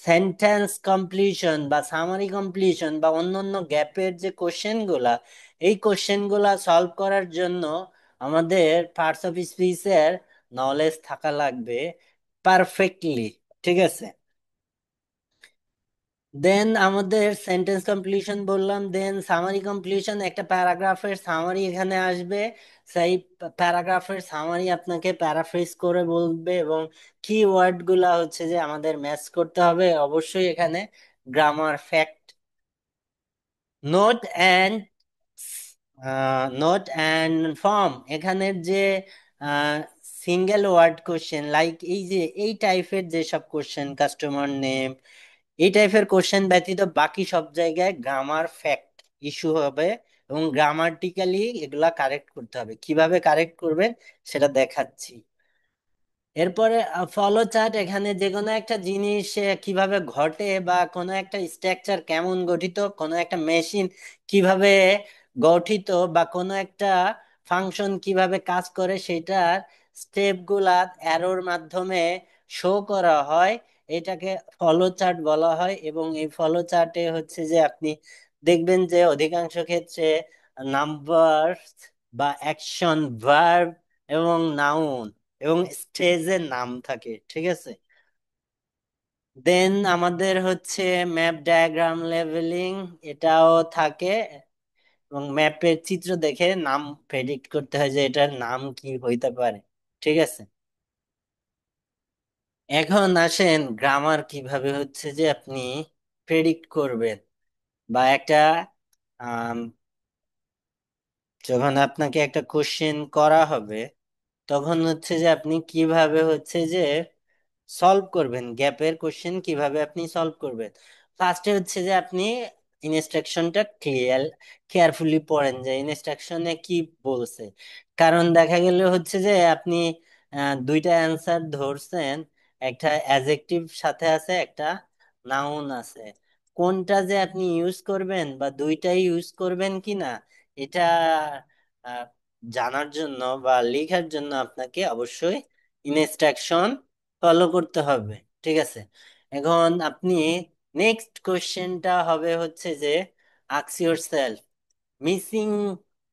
সেন্টেন্স কমপ্লিশন বা সামারি কমপ্লিশন বা অন্যান্য গ্যাপের যে কোশ্চেন গুলা, এই কোশ্চেন গুলা সলভ করার জন্য আমাদের পার্টস অফ স্পিচের নলেজ থাকা লাগবে পারফেক্টলি। ঠিক আছে? দেন আমাদের সেন্টেন্স কমপ্লিশন বললাম, দেন সামারি কমপ্লিশন, একটা প্যারাগ্রাফের সামারি এখানে আসবে। সেই প্যারাগ্রাফের সামারি আপনাকে প্যারাফ্রেজ করে বলবে, এবং কি ওয়ার্ড গুলা হচ্ছে যে আমাদের ম্যাচ করতে হবে অবশ্যই এখানে। Grammar, fact, note and note and form, এখানের যে সিঙ্গেল ওয়ার্ড কোশ্চেন, লাইক এই যে এই টাইপের যেসব কোশ্চেন, কাস্টমার নেম, এই টাইপের কোশ্চেন ব্যতীত বাকি সব জায়গায় গ্রামার, ফ্যাক্ট ইস্যু হবে, এবং গ্রামাটিক্যালি এগুলা কারেক্ট করতে হবে। কিভাবে কারেক্ট করবেন সেটা দেখাচ্ছি। এরপরে ফলো চার্ট, এখানে যে কোনো একটা জিনিস কিভাবে ঘটে, বা কোনো একটা স্ট্রাকচার কেমন গঠিত, কোনো একটা মেশিন কিভাবে গঠিত, বা কোনো একটা ফাংশন কিভাবে কাজ করে, সেটার স্টেপ গুলা অ্যারোর মাধ্যমে শো করা হয়, এটাকে ফলো চার্ট বলা হয়। এবং এই ফলো চার্টে হচ্ছে যে আপনি দেখবেন যে অধিকাংশ ক্ষেত্রে নাম্বার বা অ্যাকশন, ভার্ব এবং নাউন এবং স্টেজের নাম থাকে। ঠিক আছে? দেন আমাদের হচ্ছে ম্যাপ ডায়াগ্রাম লেভেলিং, এটাও থাকে, এবং ম্যাপের চিত্র দেখে নাম প্রেডিক্ট করতে হয় যে এটার নাম কি হইতে পারে। ঠিক আছে? এখন আসেন গ্রামার কিভাবে হচ্ছে যে আপনি প্রেডিক্ট করবেন, বা একটা আম, যখন আপনাকে একটা কোশ্চেন করা হবে, তখন হচ্ছে যে আপনি কিভাবে হচ্ছে যে সলভ করবেন, গ্যাপের কোশ্চেন কিভাবে আপনি সলভ করবেন। ফার্স্টে হচ্ছে যে আপনি ইনস্ট্রাকশনটা কেয়ারফুলি পড়েন যে ইনস্ট্রাকশনে কি বলছে। কারণ দেখা গেলে হচ্ছে যে আপনি দুইটা অ্যান্সার ধরছেন, একটা অ্যাডজেক্টিভ সাথে আছে, একটা নাউন আছে। কোনটা যে আপনি ইউজ করবেন বা দুইটাই ইউজ করবেন কিনা, এটা আহ, জানার জন্য বা লেখার জন্য আপনাকে অবশ্যই ইনস্ট্রাকশন ফলো করতে হবে। ঠিক আছে? এখন আপনি নেক্সট কোশ্চেনটা হবে হচ্ছে যে ask yourself missing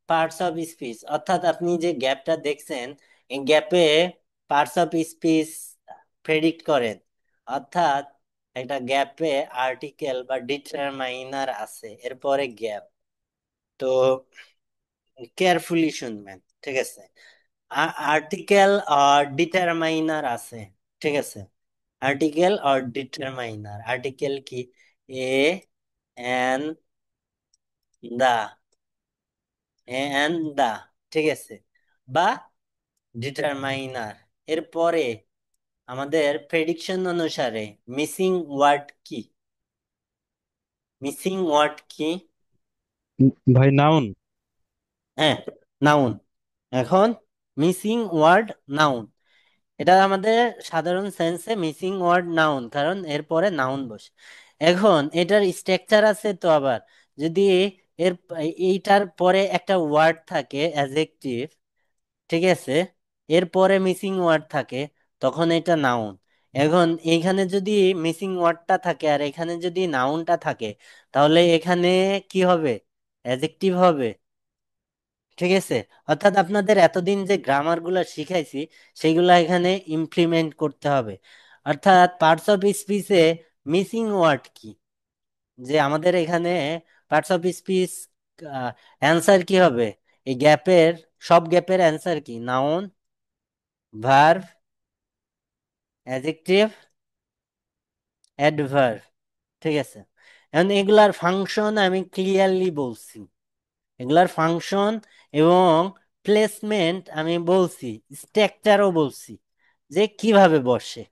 parts of speech, অর্থাৎ আপনি যে গ্যাপটা দেখছেন, এই গ্যাপে পার্টস অফ স্পিচ প্রেডিক্ট করেন। অর্থাৎ একটা গ্যাপে আর্টিকেল বা ডিটারমাইনার আছে, এরপরে গ্যাপ। তো কেয়ারফুলি শুনবেন, ঠিক আছে। আর্টিকেল আর ডিটারমাইনার আছে, ঠিক আছে। আর্টিকেল আর ডিটারমাইনার, আর্টিকেল কি? A N the, A N দা, ঠিক আছে। বা ডিটারমাইনার। এরপরে আমাদের প্রেডিকশন অনুসারে মিসিং ওয়ার্ড কি? মিসিং ওয়ার্ড কি? ভাই নাউন। হ্যাঁ, নাউন। এখন মিসিং ওয়ার্ড নাউন, এটা আমাদের সাধারণ সেন্সে মিসিং ওয়ার্ড নাউন, কারণ এরপরে নাউন বসে। এখন এটার স্ট্রাকচার আছে তো আবার, যদি এর এইটার পরে একটা ওয়ার্ড থাকে অ্যাডজেক্টিভ, ঠিক আছে, এরপরে মিসিং ওয়ার্ড থাকে, তখন এটা নাউন। এখন এইখানে যদি মিসিং ওয়ার্ডটা থাকে আর এখানে যদি নাউনটা থাকে, তাহলে এখানে কি হবে? অ্যাডজেক্টিভ হবে, ঠিক আছে। অর্থাৎ আপনাদের এতদিন যে গ্রামার গুলা শিখাইছি সেগুলা এখানে ইমপ্লিমেন্ট করতে হবে। অর্থাৎ পার্টস অফ স্পিচে মিসিং ওয়ার্ড কি, যে আমাদের এখানে পার্টস অফ স্পিচ অ্যান্সার কি হবে? এই গ্যাপের, সব গ্যাপের অ্যান্সার কি? নাউন, ভার্ব, অ্যাডজেক্টিভ, অ্যাডভার্ব, ঠিক আছে। এখন এগুলার ফাংশন আমি ক্লিয়ারলি বলছি, এগুলার ফাংশন এবং প্লেসমেন্ট আমি বলছি, স্ট্রাকচারও বলছি যে কিভাবে বসে,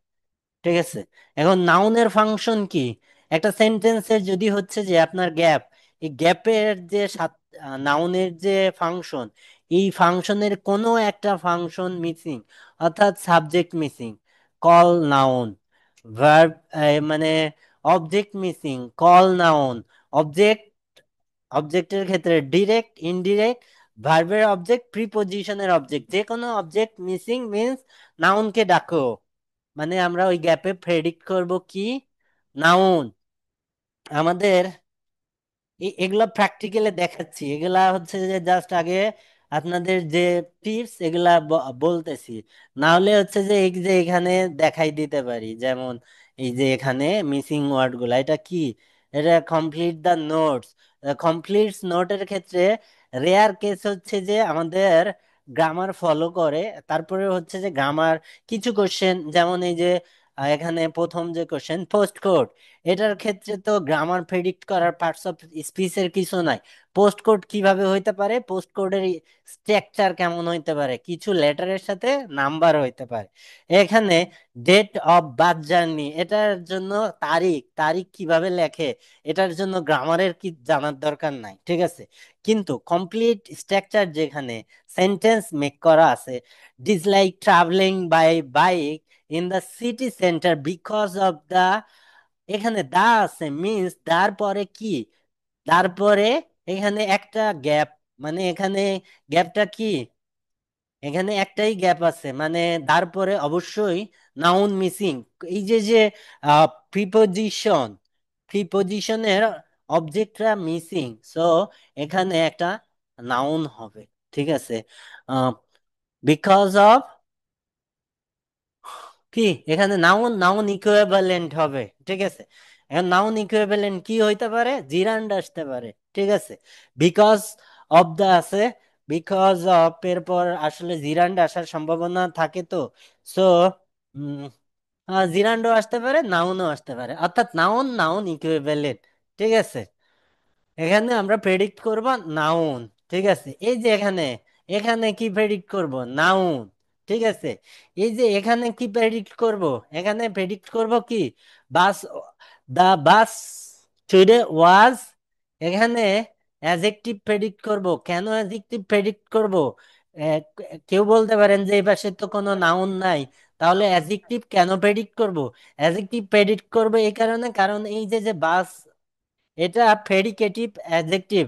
ঠিক আছে। এখন নাউনের ফাংশন কি? একটা সেন্টেন্সের যদি হচ্ছে যে আপনার গ্যাপ, এই গ্যাপের যে নাউনের যে ফাংশন, এই ফাংশনের কোনো একটা ফাংশন মিসিং, অর্থাৎ subject missing, call noun. Verb মানে object missing, call noun. Object, অবজেক্টের ক্ষেত্রে ডিরেক্ট, ইনডিরেক্ট, ভার্বের অবজেক্ট, প্রিপোজিশনের অবজেক্ট, যে কোনো অবজেক্ট মিসিং মিন্স নাউনকে ডাকো। মানে আমরা ওই গ্যাপে প্রেডিক্ট করব কি? নাউন। আমাদের এগুলা প্র্যাকটিক্যালে দেখাচ্ছি, এগুলা হচ্ছে যে জাস্ট আগে আপনাদের যে টিপস এগুলা বলতেছি। না হলে হচ্ছে যে এই যে এখানে দেখাই দিতে পারি, যেমন এই যে এখানে মিসিং ওয়ার্ড গুলা, এটা কি? এটা কমপ্লিট দা নোটস। কমপ্লিট নোটের ক্ষেত্রে রেয়ার কেস হচ্ছে যে আমাদের গ্রামার ফলো করে, তারপরে হচ্ছে যে গ্রামার কিছু কোশ্চেন, যেমন এই যে এখানে প্রথম যে কোশ্চেন পোস্ট কোড, এটার ক্ষেত্রে তো গ্রামার প্রেডিক্ট করার পার্টস অফ স্পিচের কিছু নাই। পোস্ট কোড কিভাবে হইতে পারে? পোস্ট কোডের স্ট্রাকচার কেমন হইতে পারে? কিছু লেটারের সাথে নাম্বার হইতে পারে। এখানে ডেট অফ বার্থ জার্নি, এটার জন্য তারিখ, তারিখ কিভাবে লেখে, এটার জন্য গ্রামারের কি জানার দরকার নাই, ঠিক আছে। কিন্তু কমপ্লিট স্ট্রাকচার যেখানে সেন্টেন্স মেক করা আছে, dislike travelling by bike in the city centre because of the, এখানে দা আছে মিন্স তারপরে কি? তারপরে এখানে একটা গ্যাপ, মানে এখানে গ্যাপটা কি? এখানে একটাই গ্যাপ আছে, মানে তারপরে অবশ্যই নাউন মিসিং। এই যে যে প্রিপোজিশন, প্রিপোজিশনের অবজেক্টটা মিসিং, সো এখানে একটা নাউন হবে, ঠিক আছে। বিকজ অফ কি? এখানে নাউন, নাউন ইকুইভ্যালেন্ট হবে, ঠিক আছে। এখন নাউন ইকুইভ্যালেন্ট কি হইতে পারে? জিরান্ড আসতে পারে, ঠিক আছে। বিকজ অফ দা আছে, বিকজ অফ এরপর আসলে জিরান্ড আসার সম্ভাবনা থাকে তো, সো জিরান্ডও আসতে পারে, নাউনও আসতে পারে, অর্থাৎ নাউন, নাউন ইকুইভ্যালেন্ট, ঠিক আছে। এখানে আমরা প্রেডিক্ট করব নাউন, ঠিক আছে। এই যে এখানে, এখানে কি প্রেডিক্ট করব? নাউন, ঠিক আছে। এই যে এখানে কি প্রেডিক্ট করব? এখানে প্রেডিক্ট করব কি? বাস, দা বাস টুডে ওয়াজ, এখানে অ্যাডজেক্টিভ প্রেডিক্ট করব। কেন অ্যাডজেক্টিভ প্রেডিক্ট করব? কেউ বলতে পারেন যে এই পাশে তো কোনো নাউন নাই, তাহলে অ্যাডজেক্টিভ কেন প্রেডিক্ট করব? অ্যাডজেক্টিভ প্রেডিক্ট করব এই কারণে, কারণ এই যে যে বাস, এটা প্রেডিকেটিভ অ্যাডজেক্টিভ।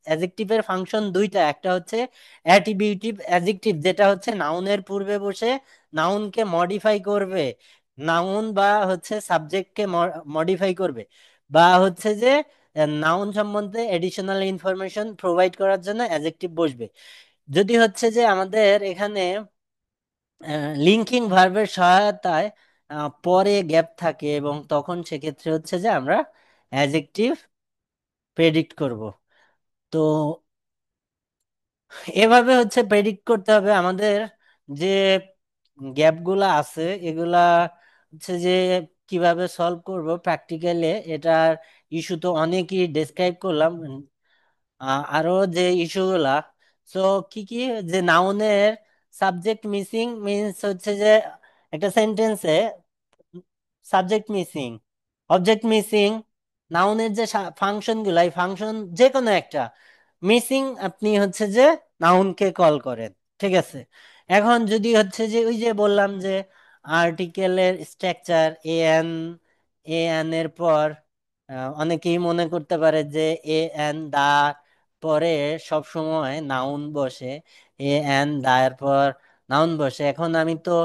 অ্যাডজেক্টিভের ফাংশন দুইটা, একটা হচ্ছে অ্যাট্রিবিউটিভ অ্যাডজেক্টিভ, যেটা হচ্ছে নাউনের পূর্বে বসে নাউনকে মডিফাই করবে, নাউন বা হচ্ছে সাবজেক্টকে মডিফাই করবে, বা হচ্ছে যে নাউন সম্বন্ধে এডিশনাল ইনফরমেশন প্রোভাইড করার জন্য অ্যাডজেক্টিভ বসবে। যদি হচ্ছে যে আমাদের এখানে লিঙ্কিং ভার্বের সহায়তায় পরে গ্যাপ থাকে, এবং তখন সেক্ষেত্রে হচ্ছে যে আমরা অ্যাজেক্টিভ প্রেডিক্ট করব। তো এভাবে হচ্ছে প্রেডিক্ট করতে হবে আমাদের যে গ্যাপগুলা আছে এগুলা হচ্ছে যে কিভাবে সলভ করব প্র্যাকটিক্যালি। এটার ইস্যু তো অনেকই ডেসক্রাইব করলাম। আরো যে ইস্যুগুলা, সো কি কি, যে নাউনের সাবজেক্ট মিসিং মিন্স হচ্ছে যে একটা সেন্টেন্সে সাবজেক্ট মিসিং, অবজেক্ট মিসিং, নাউনের যে ফাংশন গুলা, এই ফাংশন যে কোনো একটা মিসিং, আপনি হচ্ছে যে নাউনকে কল করেন। ঠিক আছে। এখন যদি হচ্ছে যে ওই যে বললাম যে আর্টিকেলের স্ট্রাকচার এন, এর পর অনেকেই মনে করতে পারে যে দা পরে সব সময় নাউন বসে, এর পর নাউন বসে। এখন আমি তো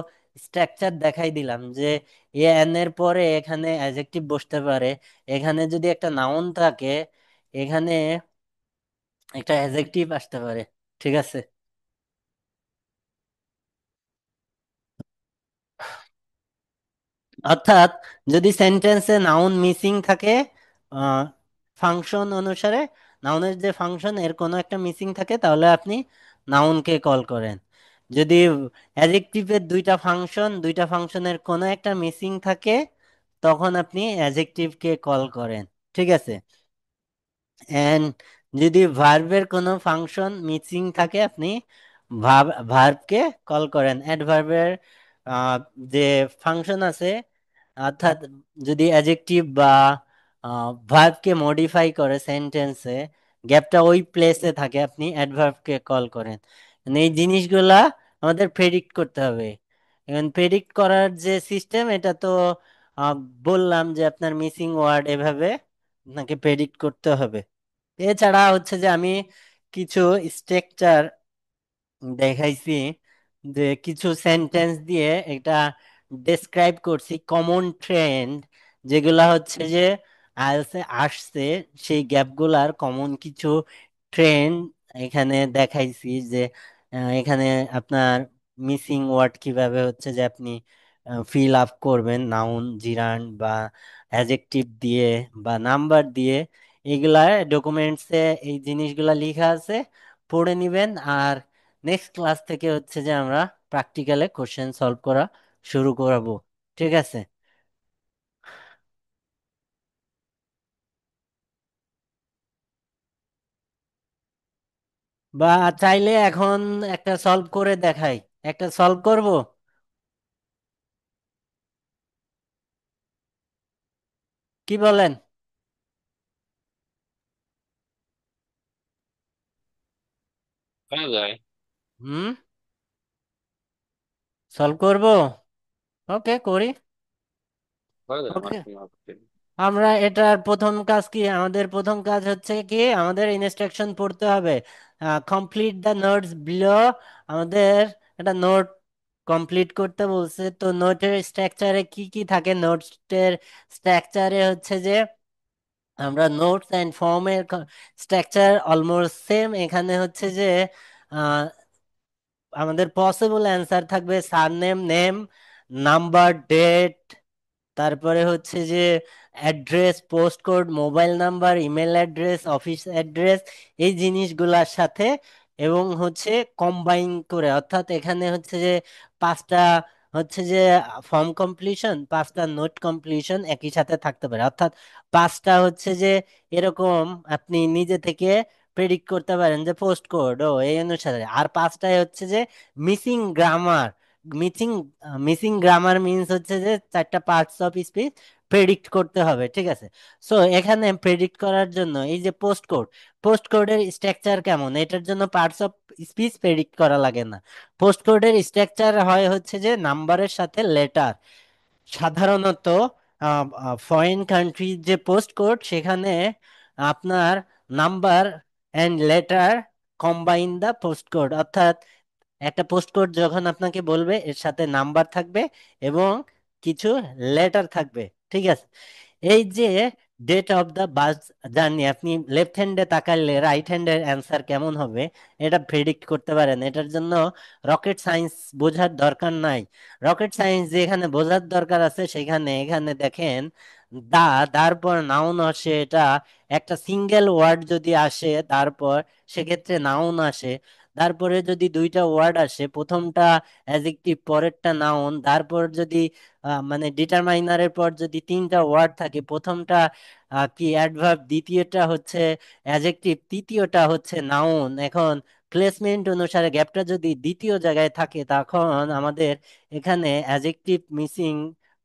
স্ট্রাকচার দেখাই দিলাম যে এর পরে এখানে অ্যাডজেক্টিভ বসতে পারে, এখানে যদি একটা নাউন থাকে এখানে একটা অ্যাডজেক্টিভ আসতে পারে। ঠিক আছে। অর্থাৎ যদি সেন্টেন্সে নাউন মিসিং থাকে, ফাংশন অনুসারে নাউনের যে ফাংশন এর কোনো একটা মিসিং থাকে, তাহলে আপনি নাউনকে কল করেন। যদি অ্যাডজেক্টিভের দুইটা ফাংশনের কোনো একটা মিসিং থাকে, তখন আপনি অ্যাডজেক্টিভকে কল করেন। ঠিক আছে। এন্ড যদি ভার্বের কোনো ফাংশন মিসিং থাকে, আপনি ভার্বকে কল করেন। অ্যাডভার্বের যে ফাংশন আছে, অর্থাৎ যদি অ্যাডজেক্টিভ বা ভার্বকে মডিফাই করে সেন্টেন্সে, গ্যাপটা ওই প্লেসে থাকে, আপনি অ্যাডভার্বকে কল করেন। মানে এই জিনিসগুলা আমাদের প্রেডিক্ট করতে হবে। এখন প্রেডিক্ট করার যে সিস্টেম, এটা তো আহ, বললাম যে আপনার মিসিং ওয়ার্ড এভাবে আপনাকে প্রেডিক্ট করতে হবে। এছাড়া হচ্ছে যে আমি কিছু স্ট্রাকচার দেখাইছি, যে কিছু সেন্টেন্স দিয়ে এটা ডেসক্রাইব করছি কমন ট্রেন্ড, যেগুলা হচ্ছে যে আইএলটিএস আসছে, সেই গ্যাপগুলার কমন কিছু ট্রেন্ড এখানে দেখাইছি। যে এখানে আপনার মিসিং ওয়ার্ড কিভাবে হচ্ছে যে আপনি ফিল আপ করবেন নাউন, জিরান বা অ্যাডজেক্টিভ দিয়ে বা নাম্বার দিয়ে, এগুলা ডকুমেন্টসে এই জিনিসগুলা লেখা আছে, পড়ে নিবেন। আর নেক্সট ক্লাস থেকে হচ্ছে যে আমরা প্র্যাকটিক্যালে কোশ্চেন সলভ করা শুরু করাবো। ঠিক আছে। বা চাইলে এখন একটা সলভ করে দেখাই, একটা সলভ করব, কি বলেন? করা যায়। হুম, সলভ করব। ওকে, করি। করা যায়, আমার ওকে। কোনো আপত্তি নেই। আমরা এটার প্রথম কাজ কি, আমাদের প্রথম কাজ হচ্ছে কি, আমাদের ইনস্ট্রাকশন পড়তে হবে। Complete the notes below. আমাদের একটা নোট কমপ্লিট করতে বলছে। তো নোটের স্ট্রাকচারে কি কি থাকে? নোটের স্ট্রাকচারে হচ্ছে যে আমরা নোটস অ্যান্ড ফর্মের স্ট্রাকচার অলমোস্ট সেম। এখানে হচ্ছে যে আহ, আমাদের পসিবল অ্যান্সার থাকবে সারনেম, নেম, নাম্বার, ডেট, তারপরে হচ্ছে যে address, post code, mobile number, email address, office address, এই জিনিসগুলার সাথে, এবং হচ্ছে কম্বাইন করে, অর্থাৎ এখানে হচ্ছে যে পাঁচটা হচ্ছে যে ফর্ম কমপ্লিশন, পাঁচটা নোট কমপ্লিশন একই সাথে থাকতে পারে। অর্থাৎ পাঁচটা হচ্ছে যে এরকম আপনি নিজে থেকে প্রেডিক্ট করতে পারেন যে পোস্ট কোড ও এই অনুসারে। আর পাঁচটায় হচ্ছে যে missing grammar. Missing missing grammar means হচ্ছে যে চারটা পার্টস অফ স্পিচ প্রেডিক্ট করতে হবে। ঠিক আছে। সো এখানে প্রেডিক্ট করার জন্য এই যে পোস্ট কোড, পোস্ট কোডের স্ট্রাকচার কেমন, এটার জন্য পার্টস অফ স্পিচ প্রেডিক্ট করা লাগে না। পোস্ট কোডের স্ট্রাকচার হয় হচ্ছে যে নাম্বারের সাথে লেটার। সাধারণত ফরেন কান্ট্রি যে পোস্ট কোড, সেখানে আপনার number and letter combine the post code. অর্থাৎ একটা পোস্ট কোড যখন আপনাকে বলবে, এর সাথে নাম্বার থাকবে এবং কিছু লেটার থাকবে। ঠিক আছে। এই যে date of the bus journey, আপনি লেফট হ্যান্ডে তাকালে রাইট হ্যান্ডের অ্যান্সার কেমন হবে এটা প্রেডিক্ট করতে পারেন। এটার জন্য রকেট সায়েন্স বোঝার দরকার নাই। রকেট সায়েন্স যেখানে বোঝার দরকার আছে সেখানে এখানে দেখেন দা, তারপর নাউন আসে, এটা একটা সিঙ্গেল ওয়ার্ড যদি আসে তারপর সেক্ষেত্রে নাউন আসে। তারপরে যদি দুইটা ওয়ার্ড আসে, প্রথমটা অ্যাডজেক্টিভ পরেরটা নাউন, তারপর যদি মানে ডিটারমাইনারের পর যদি তিনটা ওয়ার্ড থাকে, প্রথমটা কি অ্যাডভার্ব, দ্বিতীয়টা হচ্ছে অ্যাডজেক্টিভ, তৃতীয়টা হচ্ছে নাউন। এখন প্লেসমেন্ট অনুসারে গ্যাপটা যদি দ্বিতীয় জায়গায় থাকে তখন আমাদের এখানে অ্যাডজেক্টিভ মিসিং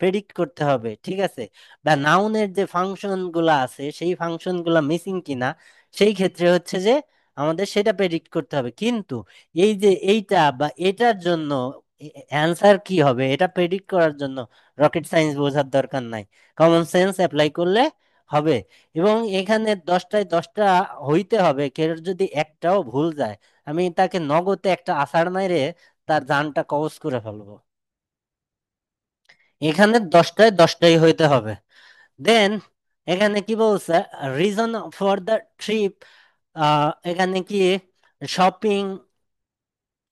প্রেডিক্ট করতে হবে, ঠিক আছে? বা নাউনের যে ফাংশন গুলা আছে সেই ফাংশন গুলা মিসিং কিনা সেই ক্ষেত্রে হচ্ছে যে আমাদের সেটা প্রেডিক্ট করতে হবে। কিন্তু এই যে এইটা বা এটার জন্য অ্যান্সার কি হবে এটা প্রেডিক্ট করার জন্য রকেট সায়েন্স বোঝার দরকার নাই, কমন সেন্স অ্যাপ্লাই করলে হবে। এবং এখানে 10টায় 10টা হইতে হবে, কেউ যদি একটাও ভুল যায় আমি তাকে নগদে একটা আছাড় মাইরে তার জানটা কবজ করে ফেলবো। এখানে 10টায় 10টাই হইতে হবে। দেন এখানে কি বলছে, রিজন ফর দ্য ট্রিপ, এখানে কি shopping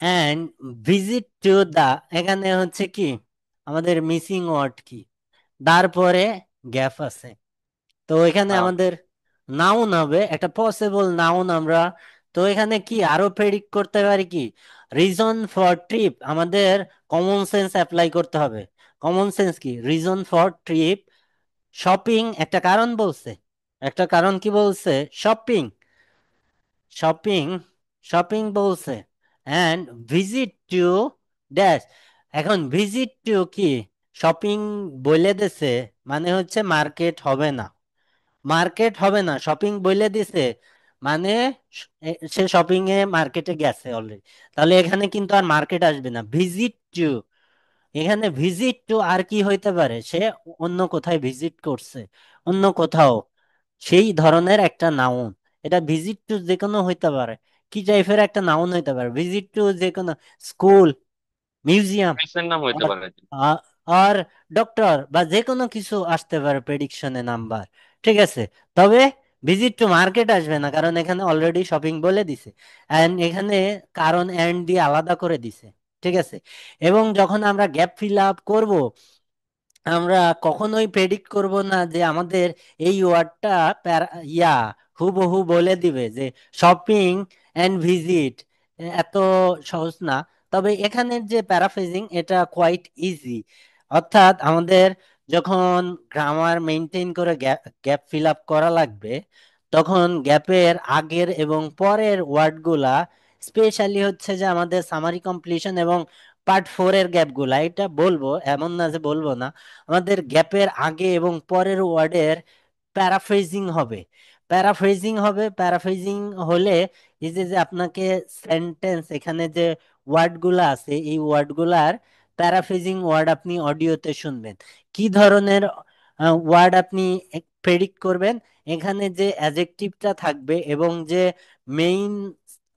and visit to the, এখানে হচ্ছে কি আমাদের মিসিং ওয়ার্ড কি, তারপরে গ্যাপ আছে। তো এখানে হ্যাঁ, আমাদের নাউন হবে একটা পসিবল নাউন। আমরা তো এখানে কি আরো প্রেডিক্ট করতে পারি কি, রিজন ফর ট্রিপ আমাদের কমন সেন্স অ্যাপ্লাই করতে হবে। কমন সেন্স কি, রিজন ফর ট্রিপ, শপিং একটা কারণ বলছে, একটা কারণ কি বলছে, শপিং, শপিং, শপিং বলছে। অ্যান্ড ভিজিট টু ড্যাশ, এখন ভিজিট টু কি, শপিং বলে দিছে মানে হচ্ছে মার্কেট হবে না, মার্কেট হবে না, শপিং বলে দিছে মানে সে শপিং এ মার্কেটে গেছে অলরেডি, তাহলে এখানে কিন্তু আর মার্কেট আসবে না। ভিজিট টু, এখানে ভিজিট টু আর কি হইতে পারে, সে অন্য কোথায় ভিজিট করছে, অন্য কোথাও, সেই ধরনের একটা নাউন। এটা ভিজিট টু যে কোনো হইতে পারে, কি টাইপের একটা নাউন হইতে পারে, ভিজিট টু যে কোনো স্কুল, মিউজিয়াম, প্লেসের নাম হইতে আর পারে। আর ডক্টর বা যে কোনো কিছু আসতে পারে প্রেডিকশনে নাম্বার, ঠিক আছে? তবে ভিজিট টু মার্কেট আসবে না, কারণ এখানে অলরেডি শপিং বলে দিছে, এন্ড এখানে কারণ এন্ড দিয়ে আলাদা করে দিছে, ঠিক আছে? এবং যখন আমরা গ্যাপ ফিল আপ করবো আমরা কখনোই প্রেডিক্ট করব না যে আমাদের এই ওয়ার্ডটা ইয়া হুবহু বলে দিবে যে শপিং এন্ড ভিজিট, এত সহজ না। তবে এখানের যে প্যারাফ্রেজিং এটা কোয়াইট ইজি, অর্থাৎ আমাদের যখন গ্রামার মেনটেন করে গ্যাপ ফিল আপ করা লাগবে তখন গ্যাপের আগের এবং পরের ওয়ার্ডগুলা, স্পেশালি হচ্ছে যে আমাদের সামারি কমপ্লিশন এবং পার্ট 4 এর গ্যাপগুলা, এটা বলবো এমন না যে বলবো না, আমাদের গ্যাপের আগে এবং পরের ওয়ার্ডের প্যারাফ্রেজিং হবে। প্যারাফ্রেজিং হবে, প্যারাফ্রেজিং হলে এই যে যে আপনাকে সেন্টেন্স, এখানে যে ওয়ার্ডগুলা আছে এই ওয়ার্ডগুলার প্যারাফ্রেজিং ওয়ার্ড আপনি অডিওতে শুনবেন। কি ধরনের ওয়ার্ড আপনি প্রেডিক্ট করবেন, এখানে যে অ্যাডজেক্টিভটা থাকবে এবং যে মেইন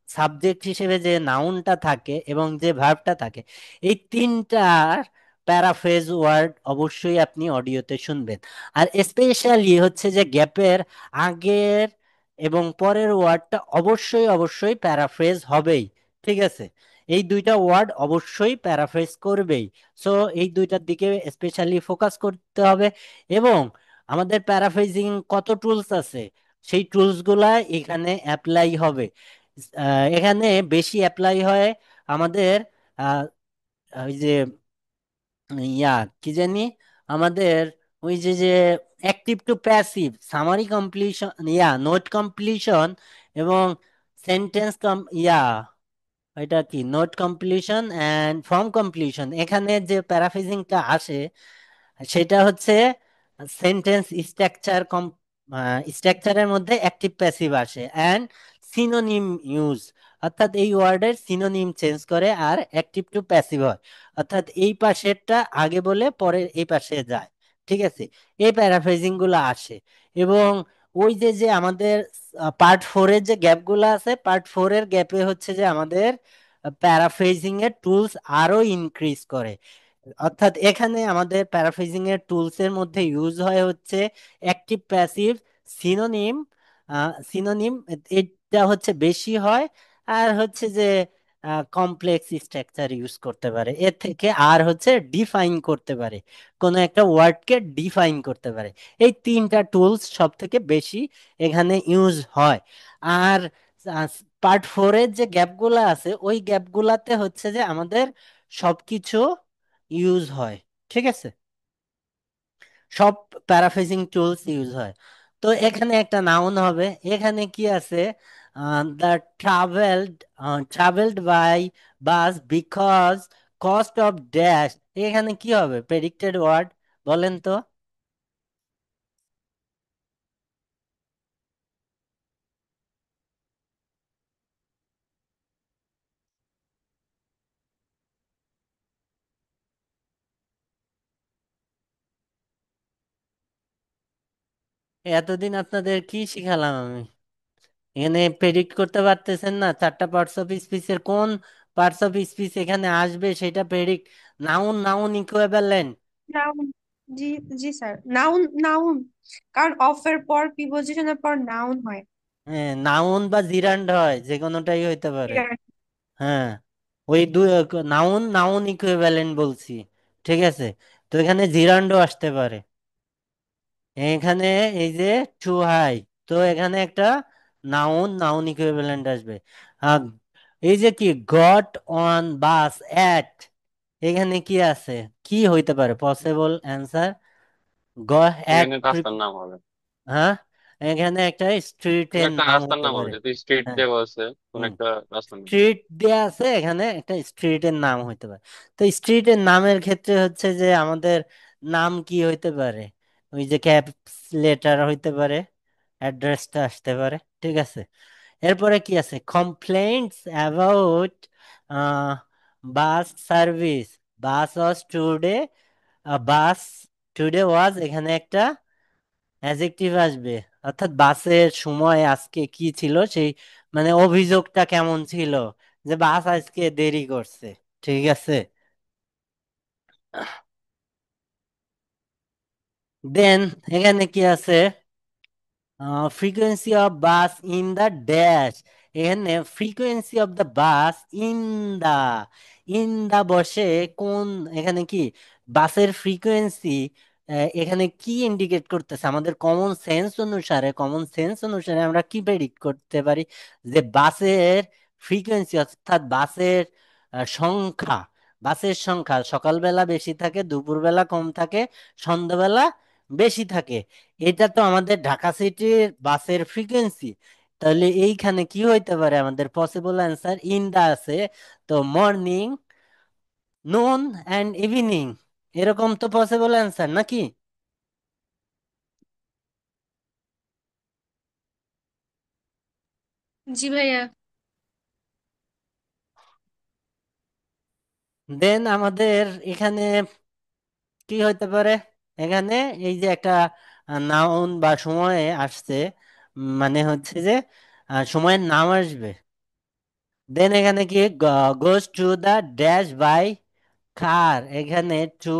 সাবজেক্ট হিসেবে যে নাউনটা থাকে এবং যে ভার্বটা থাকে, এই তিনটার প্যারাফ্রেজ ওয়ার্ড অবশ্যই আপনি অডিওতে শুনবেন। আর স্পেশালি হচ্ছে যে গ্যাপের আগের এবং পরের ওয়ার্ডটা অবশ্যই অবশ্যই প্যারাফ্রেজ হবেই, ঠিক আছে? এই দুইটা ওয়ার্ড অবশ্যই প্যারাফ্রেজ করবেই। সো এই দুইটার দিকে স্পেশালি ফোকাস করতে হবে। এবং আমাদের প্যারাফ্রেজিং কত টুলস আছে সেই টুলস গুলা এখানে অ্যাপ্লাই হবে। এখানে বেশি অ্যাপ্লাই হয় আমাদের আহ, ওই যে ইয়া কি জানি আমাদের ওই যে যে active to passive, summary completion, note completion এবং সেন্টেন্স এটা কি note completion and form completion, এখানে যে প্যারাফ্রেজিংটা আসে সেটা হচ্ছে সেন্টেন্স স্ট্রাকচার স্ট্রাকচারের মধ্যে অ্যাক্টিভ প্যাসিভ আসে অ্যান্ড সিনোনিম ইউজ, অর্থাৎ এই ওয়ার্ডের সিনোনিম চেঞ্জ করে আর অ্যাক্টিভ টু প্যাসিভ হয়, অর্থাৎ এই পাশেরটা আগে বলে পরে এই পাশে যায়, ঠিক আছে? এই প্যারাফ্রেজিং গুলো আসে। এবং ওই যে যে আমাদের পার্ট 4 এর যে গ্যাপগুলো আছে, পার্ট 4 এর গ্যাপে হচ্ছে যে আমাদের প্যারাফ্রেজিং এর টুলস আরো ইনক্রিজ করে। অর্থাৎ এখানে আমাদের প্যারাফ্রেজিং এর টুলস এর মধ্যে ইউজ হয় হচ্ছে অ্যাক্টিভ প্যাসিভ সিনোনিম। সিনোনিম এটা হচ্ছে বেশি হয়, আর হচ্ছে যে কমপ্লেক্স স্ট্রাকচার ইউজ করতে পারে এর থেকে, আর হচ্ছে ডিফাইন করতে পারে, কোনো একটা ওয়ার্ডকে ডিফাইন করতে পারে। এই তিনটা টুলস সব থেকে বেশি এখানে ইউজ হয়। আর পার্ট 4-এর যে গ্যাপগুলা আছে ওই গ্যাপগুলাতে হচ্ছে যে আমাদের সবকিছু ইউজ হয়। ঠিক আছে, সব প্যারাফ্রেজিং টুলস ইউজ হয়। তো এখানে একটা নাউন হবে, এখানে কি আছে, the travelled, travelled by bus because cost of dash. এখানে কি হবে প্রেডিক্টেড ওয়ার্ড, বলেন তো? এতদিন আপনাদের কি শিখালাম আমি? এখানে প্রেডিক্ট করতে পারতেছেন না, চারটা পার্টস অফ স্পিচের কোন পার্টস অফ স্পিচ এখানে আসবে সেটা predict. Noun, noun equivalent. Noun. জি, জি স্যার, নাউন। নাউন, কারণ অফ এর পর প্রিপোজিশনের পর নাউন হয়। হ্যাঁ, নাউন বা জিরান্ড হয়, যে কোনোটাই হইতে পারে। Right. হ্যাঁ, ওই দুই, নাউন নাউন ইকুইভ্যালেন্ট বলছি। ঠিক আছে, তো এখানে জিরান্ডও আসতে পারে। এখানে এই যে টু হাই, তো এখানে একটা নাউন নাউন ইকুইভ্যালেন্ট আসবে। আহ, এই যে কি গট অন বাস এট, এখানে কি আছে, কি হইতে পারে পসিবল অ্যান্সার? গ এট, এখানে রাস্তার নাম হবে। হ্যাঁ, এখানে একটা কোন স্ট্রিটের একটা নাম রাস্তার হতে নাম হবে, পারে। যদি স্ট্রিট হ্যাঁ, দেওয়া আছে কোন হুম, একটা রাস্তার নাম। স্ট্রিট দেয়া আছে, এখানে একটা স্ট্রিটের নাম হইতে পারে। তো স্ট্রিটের নামের ক্ষেত্রে হচ্ছে যে আমাদের নাম কি হইতে পারে, ওই যে ক্যাপস লেটার হইতে পারে, অ্যাড্রেসটা আসতে পারে। ঠিক আছে, এরপরে কি আছে, complaints about bus service, bus was today, bus today was, এখানে একটা অ্যাজেক্টিভ আসবে। অর্থাৎ বাসের সময় আজকে কি ছিল, সেই মানে অভিযোগটা কেমন ছিল, যে বাস আজকে দেরি করছে। ঠিক আছে, দেন এখানে কি আছে, frequency of bus in the dash. এখানে frequency of the bus in the, in the বসে কোন, এখানে কি বাসের ফ্রিকোয়েন্সি, এখানে কি ইন্ডিকেট করতেছে, আমাদের কমন সেন্স অনুসারে, কমন সেন্স অনুসারে আমরা কি প্রেডিক্ট করতে পারি, যে বাসের ফ্রিকোয়েন্সি অর্থাৎ বাসের সংখ্যা, বাসের সংখ্যা সকালবেলা বেশি থাকে, দুপুরবেলা কম থাকে, সন্ধ্যাবেলা বেশি থাকে। এটা তো আমাদের ঢাকা সিটির বাসের ফ্রিকোয়েন্সি। তাহলে এইখানে কি হইতে পারে, আমাদের পসিবল অ্যান্সার ইন দা আছে, তো মর্নিং, নুন অ্যান্ড ইভিনিং, এরকম তো পসিবল অ্যান্সার নাকি? জি ভাইয়া। দেন আমাদের এখানে কি হইতে পারে, এখানে এই যে একটা নাউন বা সময়ে আসছে, মানে হচ্ছে যে সময়ের নাম আসবে। দেন এখানে কি goes to the dash by car, এখানে টু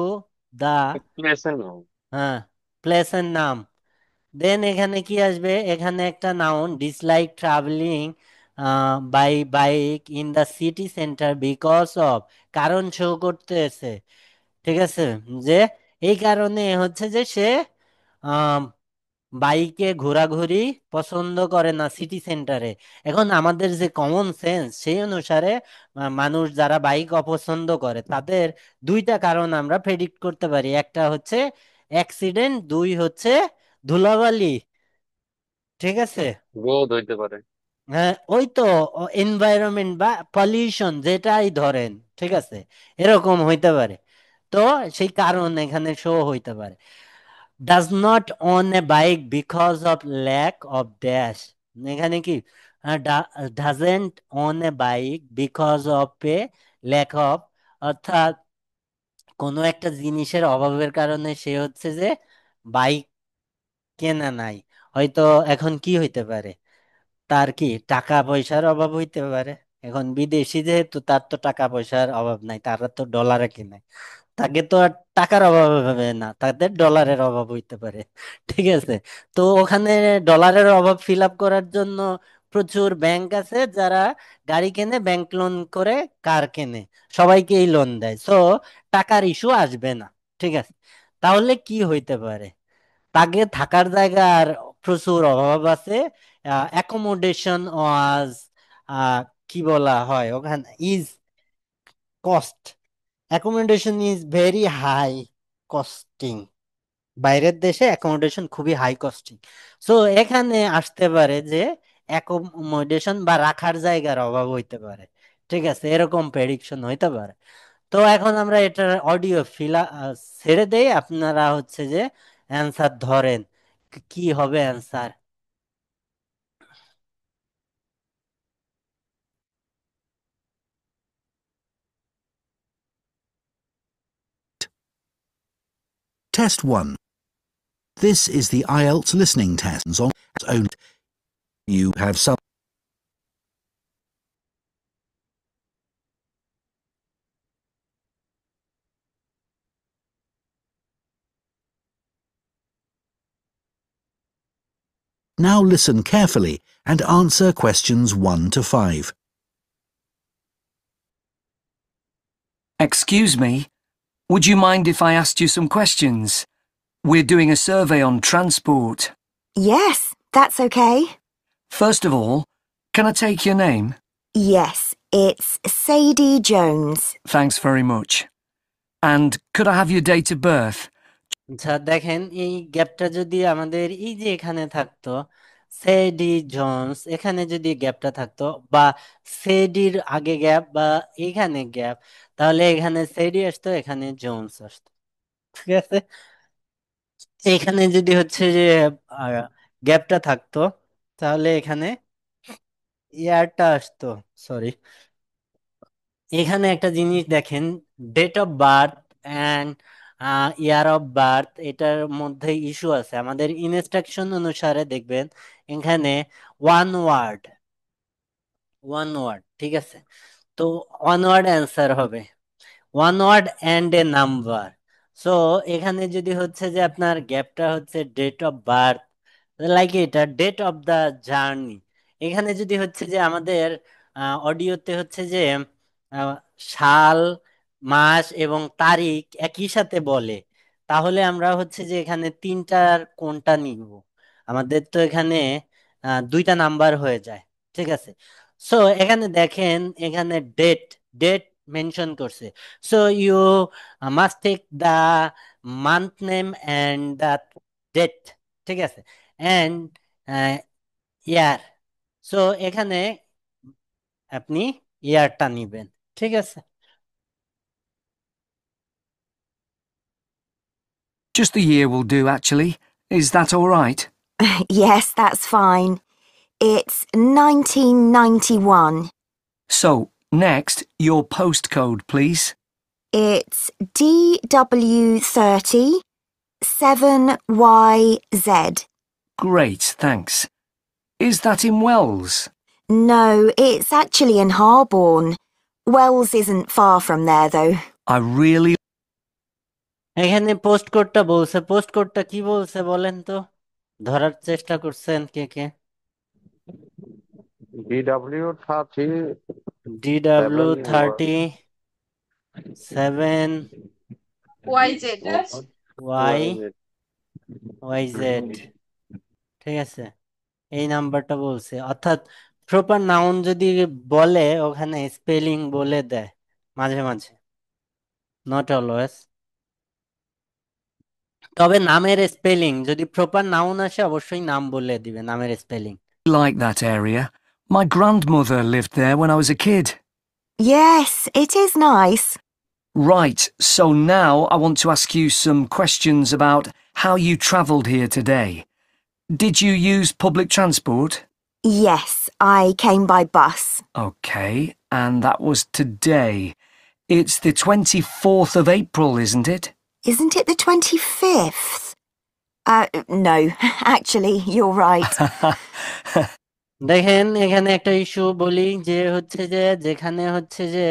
দা, প্লেসের নাম। হ্যাঁ, প্লেসের নাম। দেন এখানে কি আসবে, এখানে একটা noun dislike travelling by bike in the city centre because of, কারণ শো করতেছে। ঠিক আছে, যে এই কারণে হচ্ছে যে সে বাইকে ঘোরাঘুরি পছন্দ করে না সিটি সেন্টারে। এখন আমাদের যে কমন সেন্স সেই অনুসারে মানুষ যারা বাইক অপছন্দ করে তাদের দুইটা কারণ আমরা প্রেডিক্ট করতে পারি, একটা হচ্ছে অ্যাক্সিডেন্ট, দুই হচ্ছে ধুলাবালি। ঠিক আছে, রোদ হইতে পারে। হ্যাঁ ওই তো, এনভায়রনমেন্ট বা পলিউশন যেটাই ধরেন। ঠিক আছে, এরকম হইতে পারে। তো সেই কারণ এখানে শো হইতে পারে। Does not own a bike because of lack of dash, এখানে কি doesn't own a bike because of a lack of, অর্থাৎ কোনো একটা জিনিসের অভাবের কারণে সে হচ্ছে যে বাইক কেনা নাই। হয়তো এখন কি হইতে পারে, তার কি টাকা পয়সার অভাব হইতে পারে। এখন বিদেশি যেহেতু, তার তো টাকা পয়সার অভাব নাই, তারা তো ডলারে কিনে। তাকে তো আর টাকার অভাব হবে না, তাদের ডলারের অভাব হইতে পারে। ঠিক আছে, তো ওখানে ডলারের অভাব ফিল আপ করার জন্য প্রচুর ব্যাংক আছে যারা গাড়ি কেনে, ব্যাংক লোন করে কার কেনে, সবাইকে এই লোন দেয়। সো টাকার ইস্যু আসবে না। ঠিক আছে, তাহলে কি হইতে পারে? তাকে থাকার জায়গার প্রচুর অভাব আছে। অ্যাকোমোডেশন ওয়াজ, কি বলা হয় ওখানে, is cost, accommodation is very high costing. বাইরের দেশে অ্যাকোমোডেশন খুবই হাই কস্টিং। সো এখানে আসতে পারে যে অ্যাকোমোডেশন বা রাখার জায়গার অভাব হইতে পারে। ঠিক আছে, এরকম প্রেডিকশন হইতে পারে। তো এখন আমরা এটার অডিও ছেড়ে দেই, আপনারা হচ্ছে যে অ্যান্সার ধরেন কি হবে answer. Test 1. This is the IELTS listening test on its own. You have some. Now listen carefully and answer questions 1 to 5. Excuse me, would you mind if I asked you some questions? We're doing a survey on transport. Yes, that's okay. First of all, can I take your name? Yes, it's Sadie Jones. Thanks very much. And could I have your date of birth? আচ্ছা দেখেন, এই গ্যাপটা যদি আমাদের এই যে এখানে থাকতো, সেডি জোন্স, এখানে যদি গ্যাপটা থাকতো, বা সেডির আগে গ্যাপ বা এখানে গ্যাপ, তাহলে এখানে সেডি আসতো, এখানে জোন্স আসতো। ঠিক আছে, এখানে যদি হচ্ছে যে গ্যাপটা থাকতো, তাহলে এখানে ইয়ারটা আসতো। সরি, এখানে একটা জিনিস দেখেন, date of birth and year of birth, এটার মধ্যে ইস্যু আছে। আমাদের ইনস্ট্রাকশন অনুসারে দেখবেন এখানে ওয়ান ওয়ার্ড, ওয়ান ওয়ার্ড, ঠিক আছে, তো ওয়ান ওয়ার্ড অ্যান্সার হবে, one word and a number. So এখানে যদি হচ্ছে যে আপনার গ্যাপটা হচ্ছে ডেট অফ বার্থ, লাইক এটা ডেট অফ দা জার্নি, এখানে যদি হচ্ছে যে আমাদের অডিওতে হচ্ছে যে আহ, সাল, মাস এবং তারিখ একই সাথে বলে, তাহলে আমরা হচ্ছে যে এখানে তিনটার কোনটা নিব? আমাদের তো এখানে দুইটা নাম্বার হয়ে যায়। ঠিক আছে, সো এখানে দেখেন, এখানে ডেট, ডেট মেনশন করছে। So you must take the month name and the date. ঠিক আছে, অ্যান্ড ইয়ার। সো এখানে আপনি ইয়ারটা নিবেন। ঠিক আছে, Just the year will do, actually. Is that all right? Yes, that's fine. It's 1991. So, next, your postcode, please. It's DW30 7YZ. Great, thanks. Is that in Wells? No, it's actually in Harborne. Wells isn't far from there, though. I really এখানে post কোডটা বলছে, post কোডটা কি বলছে বলেন তো, ধরার চেষ্টা করছেন কে কে? DW30 DW 7 37 YZ. YZ। ঠিক আছে, এই নাম্বারটা বলছে, অর্থাৎ প্রপার নাউন যদি বলে ওখানে স্পেলিং বলে দেয় মাঝে মাঝে, নট অলওয়েজ। তবে নামের স্পেলিং যদি প্রপার নাউন আসে অবশ্যই নাম বলে দিবে, নামের spelling. like that area. My grandmother lived there when I was a kid. Yes, it is nice. Right, so now I want to ask you some questions about how you travelled here today. Did you use public transport? Yes, I came by bus. Okay, and that was today. It's the 24th of April, isn't it? Isn't it the 25th? No, actually, you're right. দেখেন এখানে একটা issue বলি, যে হচ্ছে যে যেখানে হচ্ছে যে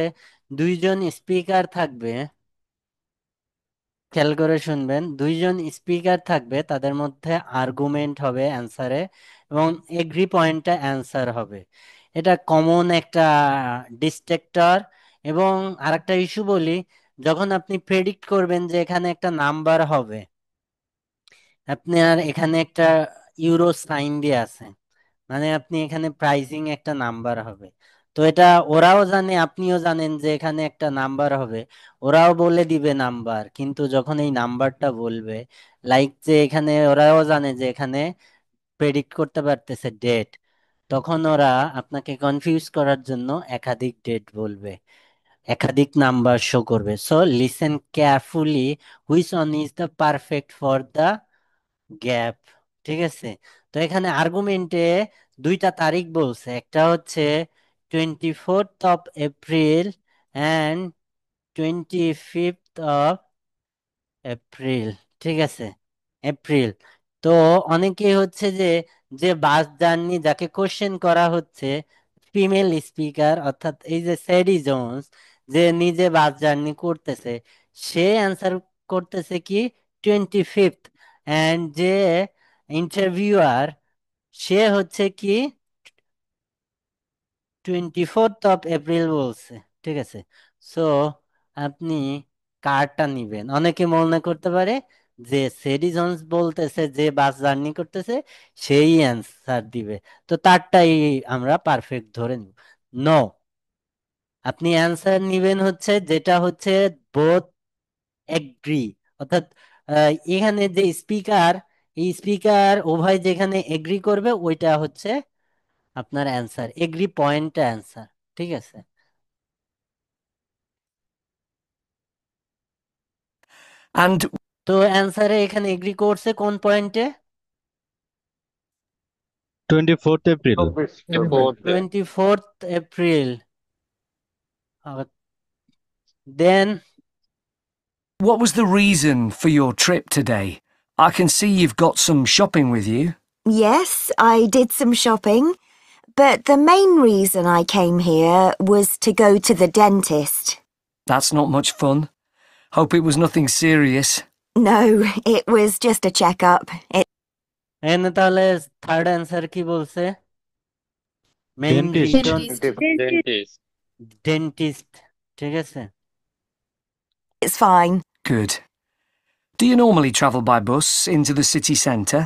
দুইজন স্পিকার থাকবে, খেয়াল করে শুনবেন, দুইজন স্পিকার থাকবে, তাদের মধ্যে আর্গুমেন্ট হবে অ্যান্সারে এবং এগ্রি পয়েন্টটা অ্যান্সার হবে। এটা কমন একটা ডিস্ট্রাক্টর। এবং আরেকটা ইস্যু বলি, যখন আপনি প্রেডিক্ট করবেন যে এখানে একটা নাম্বার হবে, আপনার এখানে একটা ইউরো সাইন দিয়ে আছে, মানে আপনি এখানে প্রাইসিং একটা নাম্বার হবে। তো এটা ওরাও জানে, আপনিও জানেন যে এখানে একটা নাম্বার হবে, ওরাও বলে দিবে নাম্বার, কিন্তু যখন এই নাম্বারটা বলবে, লাইক যে এখানে ওরাও জানে যে এখানে প্রেডিক্ট করতে পারতেছে ডেট, তখন ওরা আপনাকে কনফিউজ করার জন্য একাধিক ডেট বলবে, একাধিক নাম্বার শো করবে। So listen carefully, which one is the perfect for the gap. ঠিক আছে, তো এখানে আর্গুমেন্টে দুইটা তারিখ বলছে, একটা হচ্ছে 24th of April and 25th of April। ঠিক আছে, এপ্রিল। তো অনেকে হচ্ছে যে যে বাস জার্নি যাকে কোশ্চেন করা হচ্ছে, ফিমেল স্পিকার অর্থাৎ এই যে স্যাডি জোন্স, যে নিজে বাস জার্নি করতেছে, সে অ্যান্সার করতেছে কি 25th, অ্যান্ড যে ইন্টারভিউয়ার সে হচ্ছে কি 24th of April বলছে। ঠিক আছে, সো আপনি কারটা নিবেন। অনেকে মনে করতে পারে যে সেডি জোন্স বলতেছে যে বাস জার্নি করতেছে সেই অ্যান্সার দিবে, তো তারটাই আমরা পারফেক্ট ধরে নিব। নো, আপনি অ্যান্সার নিবেন হচ্ছে যেটা হচ্ছে বোথ এগ্রি, অর্থাৎ এখানে যে স্পিকার, এই স্পিকার উভয় যেখানে এগ্রি করবে ওইটা হচ্ছে আপনার অ্যান্সার, এগ্রি পয়েন্টটা অ্যান্সার। ঠিক আছে, And তো অ্যান্সারে এখানে এগ্রি করছে কোন পয়েন্টে? 24th April. 24th April। Then what was the reason for your trip today? I can see you've got some shopping with you. Yes, I did some shopping, but the main reason I came here was to go to the dentist. That's not much fun. Hope it was nothing serious. No, it was just a checkup. এখানে তাহলে third answer কি বলছে? Main Dentist. Reason dentist. Dentist. ঠিক আছে, It's fine. Good. Do you normally travel by bus into the city centre?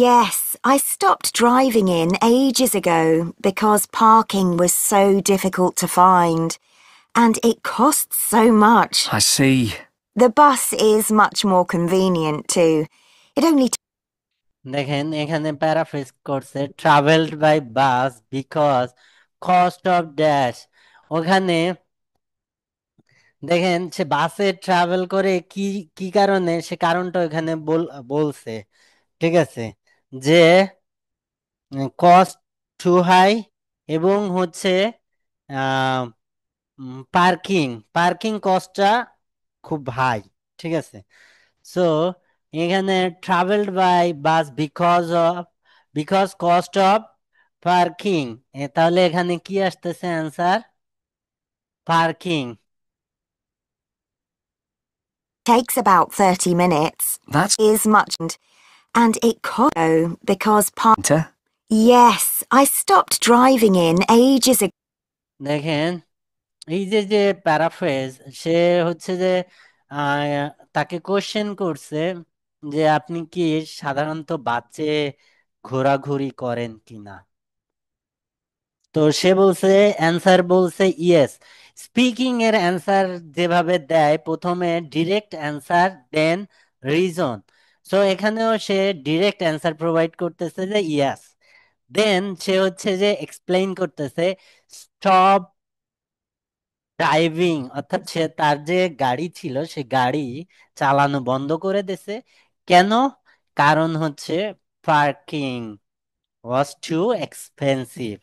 Yes, I stopped driving in ages ago because parking was so difficult to find, and it costs so much. I see. The bus is much more convenient too. It only দেখেন এখানে paraphrase করছে, travelled by bus because cost of dash. ওখানে দেখেন সে বাসে travel করে কি কি কারণে, সে কারণটা ওখানে বলছে। ঠিক আছে, যে কস্ট টু হাই এবং হচ্ছে পার্কিং পার্কিং কস্টটা খুব হাই। ঠিক আছে, সো এখানে travelled by bus because cost of parking, তাহলে এখানে কি আসতেছে answer? Parking. takes about 30 minutes. That's Is much, and it costs because better. Yes, I stopped driving in ages ago. দেখেন এই যে যে প্যারাফ্রেজ, সে হচ্ছে যে তাকে কোশ্চেন করছে যে আপনি কি সাধারণত বাসে ঘোরাঘুরি করেন কিনা, তো সে বলছে, অ্যান্সার বলছে ইয়েস। স্পিকিং এর অ্যান্সার যেভাবে দেয়, প্রথমে ডিরেক্ট অ্যান্সার দেন রিজন, সো এখানেও সে ডিরেক্ট অ্যান্সার প্রোভাইড করতেছে যে ইয়েস, দেন সে হচ্ছে যে এক্সপ্লেইন করতেছে স্টপ ড্রাইভিং, অর্থাৎ সে তার যে গাড়ি ছিল সে গাড়ি চালানো বন্ধ করে দিছে। কেন? কারণ হচ্ছে parking was too expensive.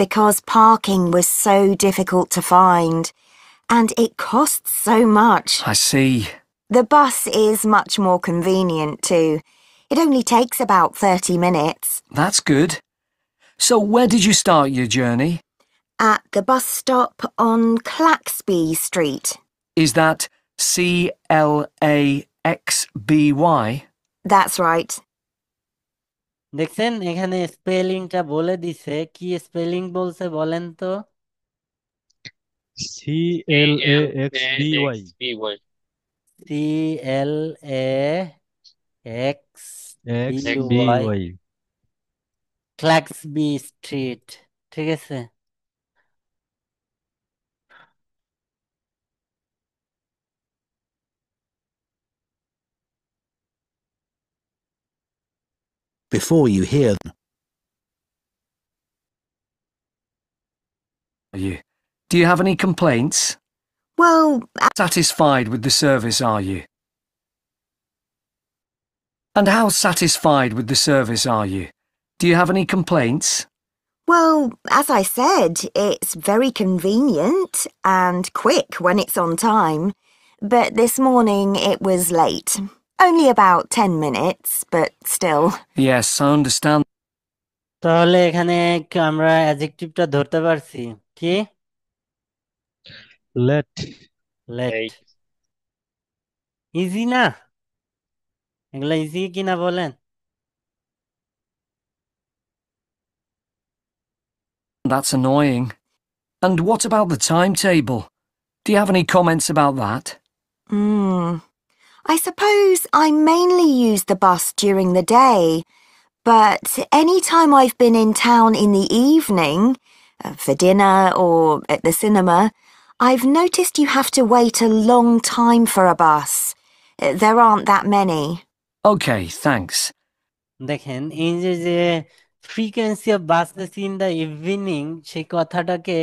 Because parking was so difficult to find, and it costs so much. I see. The bus is much more convenient too. It only takes about 30 minutes. That's good. So where did you start your journey? At the bus stop on Claxby Street. Is that CLAXBY? That's right. দেখছেন এখানে স্পেলিংটা বলে দিছে, কি spelling বলছে বলেন তো? CLAXBY CLAXBY CLAXBY, XBY Claxby street. ঠিক আছে, Before you hear them, Are you? Do you have any complaints? Well, Satisfied with the service, are you? And how satisfied with the service are you? Do you have any complaints? well, as I said, it's very convenient and quick when it's on time. But this morning it was late. Only about 10 minutes, but still. Yes, I understand. তাহলে এখানে আমরা অ্যাডজেক্টিভটা ধরতে পারছি কি? Let late. Eight. Easy না? এগুলা easy কিনা বলেন? That's annoying. And what about the timetable? Do you have any comments about that? I suppose I mainly use the bus during the day, but any time I've been in town in the evening, for dinner or at the cinema, I've noticed you have to wait a long time for a bus. There aren't that many. Okay, thanks. দেখেন এই যে যে frequency of buses in the evening, সেই কথাটাকে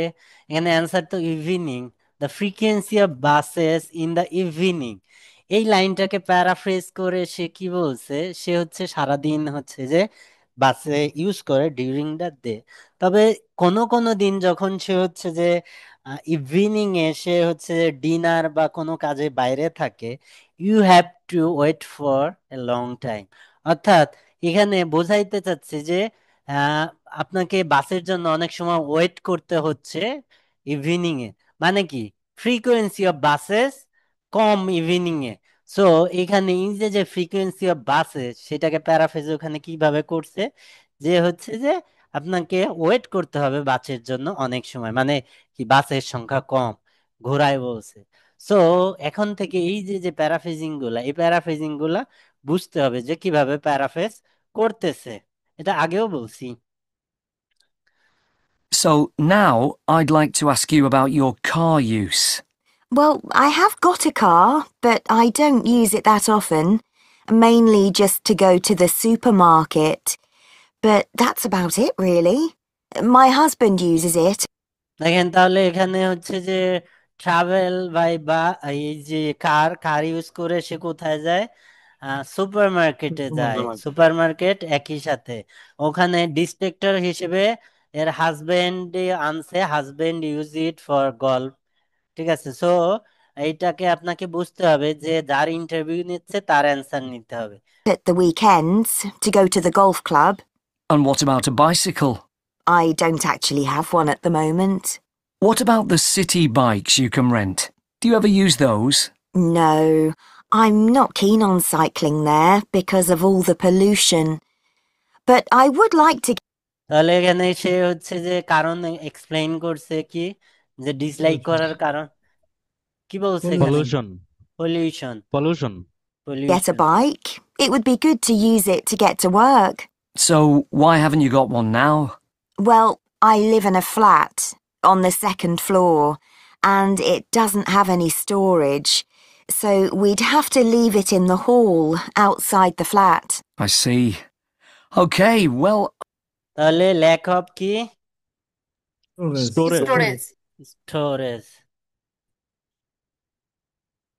এখানে answer তো evening, the frequency of buses in the evening, এই লাইনটাকে paraphrase করে সে কি বলছে, সে হচ্ছে সারাদিন হচ্ছে যে বাসে ইউজ করে ডিউরিং দ্য ডে। তবে কোনো কোনো দিন যখন সে হচ্ছে যে ইভিনিং এ সে হচ্ছে ডিনার বা কোনো কাজে বাইরে থাকে, you have to wait for a long time. অর্থাৎ এখানে বোঝাইতে চাচ্ছে যে আহ, আপনাকে বাসের জন্য অনেক সময় ওয়েট করতে হচ্ছে ইভিনিং এ। মানে কি, frequency of buses com evening A. So এখানে এই যে যে ফ্রিকোয়েন্সি অফ বাসেস, সেটাকে প্যারাফ্রেজ ওখানে কিভাবে করছে, যে হচ্ছে যে আপনাকে ওয়েট করতে হবে বাসের জন্য অনেক সময়, মানে কি বাসের সংখ্যা কম, ঘোরায় বলছে। সো এখন থেকে এই যে যে প্যারাফ্রেজিং গুলা, এই প্যারাফ্রেজিং গুলা বুঝতে হবে যে কিভাবে প্যারাফ্রেজ করতেছে। এটা আগেও বলছি। So now I'd like to ask you about your car use. Well, I have got a car, but I don't use it that often. Mainly just to go to the supermarket. But that's about it, really. My husband uses it. দেখেন তাহলে এখানে হচ্ছে যে travel বা এই যে car use করে সে কোথায় যায়? সুপার মার্কেটে যায়। সুপার মার্কেট একই সাথে ওখানে ডিস্ট্রাক্টর হিসেবে এর হাজবেন্ড আনছে, husband use it for golf. ঠিক আছে, সো এইটাকে আপনাকে বুঝতে হবে যে যার ইন্টারভিউ নিচ্ছে তার অ্যান্সার নিতে হবে। At the weekends to go to the golf club. And what about a bicycle? I don't actually have one at the moment. What about the city bikes you can rent? Do you ever use those? No, I'm not keen on cycling there because of all the pollution. But I would like to. তাহলে এখানে সে হচ্ছে যে কারণ explain করছে কি, যে dislike করার কারণ কি বলছে এখানে? pollution pollution. pollution Get a bike. It would be good to use it to get to work. So why haven't you got one now? Well, I live in a flat on the second floor, and it doesn't have any storage, so we'd have to leave it in the hall outside the flat. I see. Okay, well, তাহলে lack of কি? storage storage.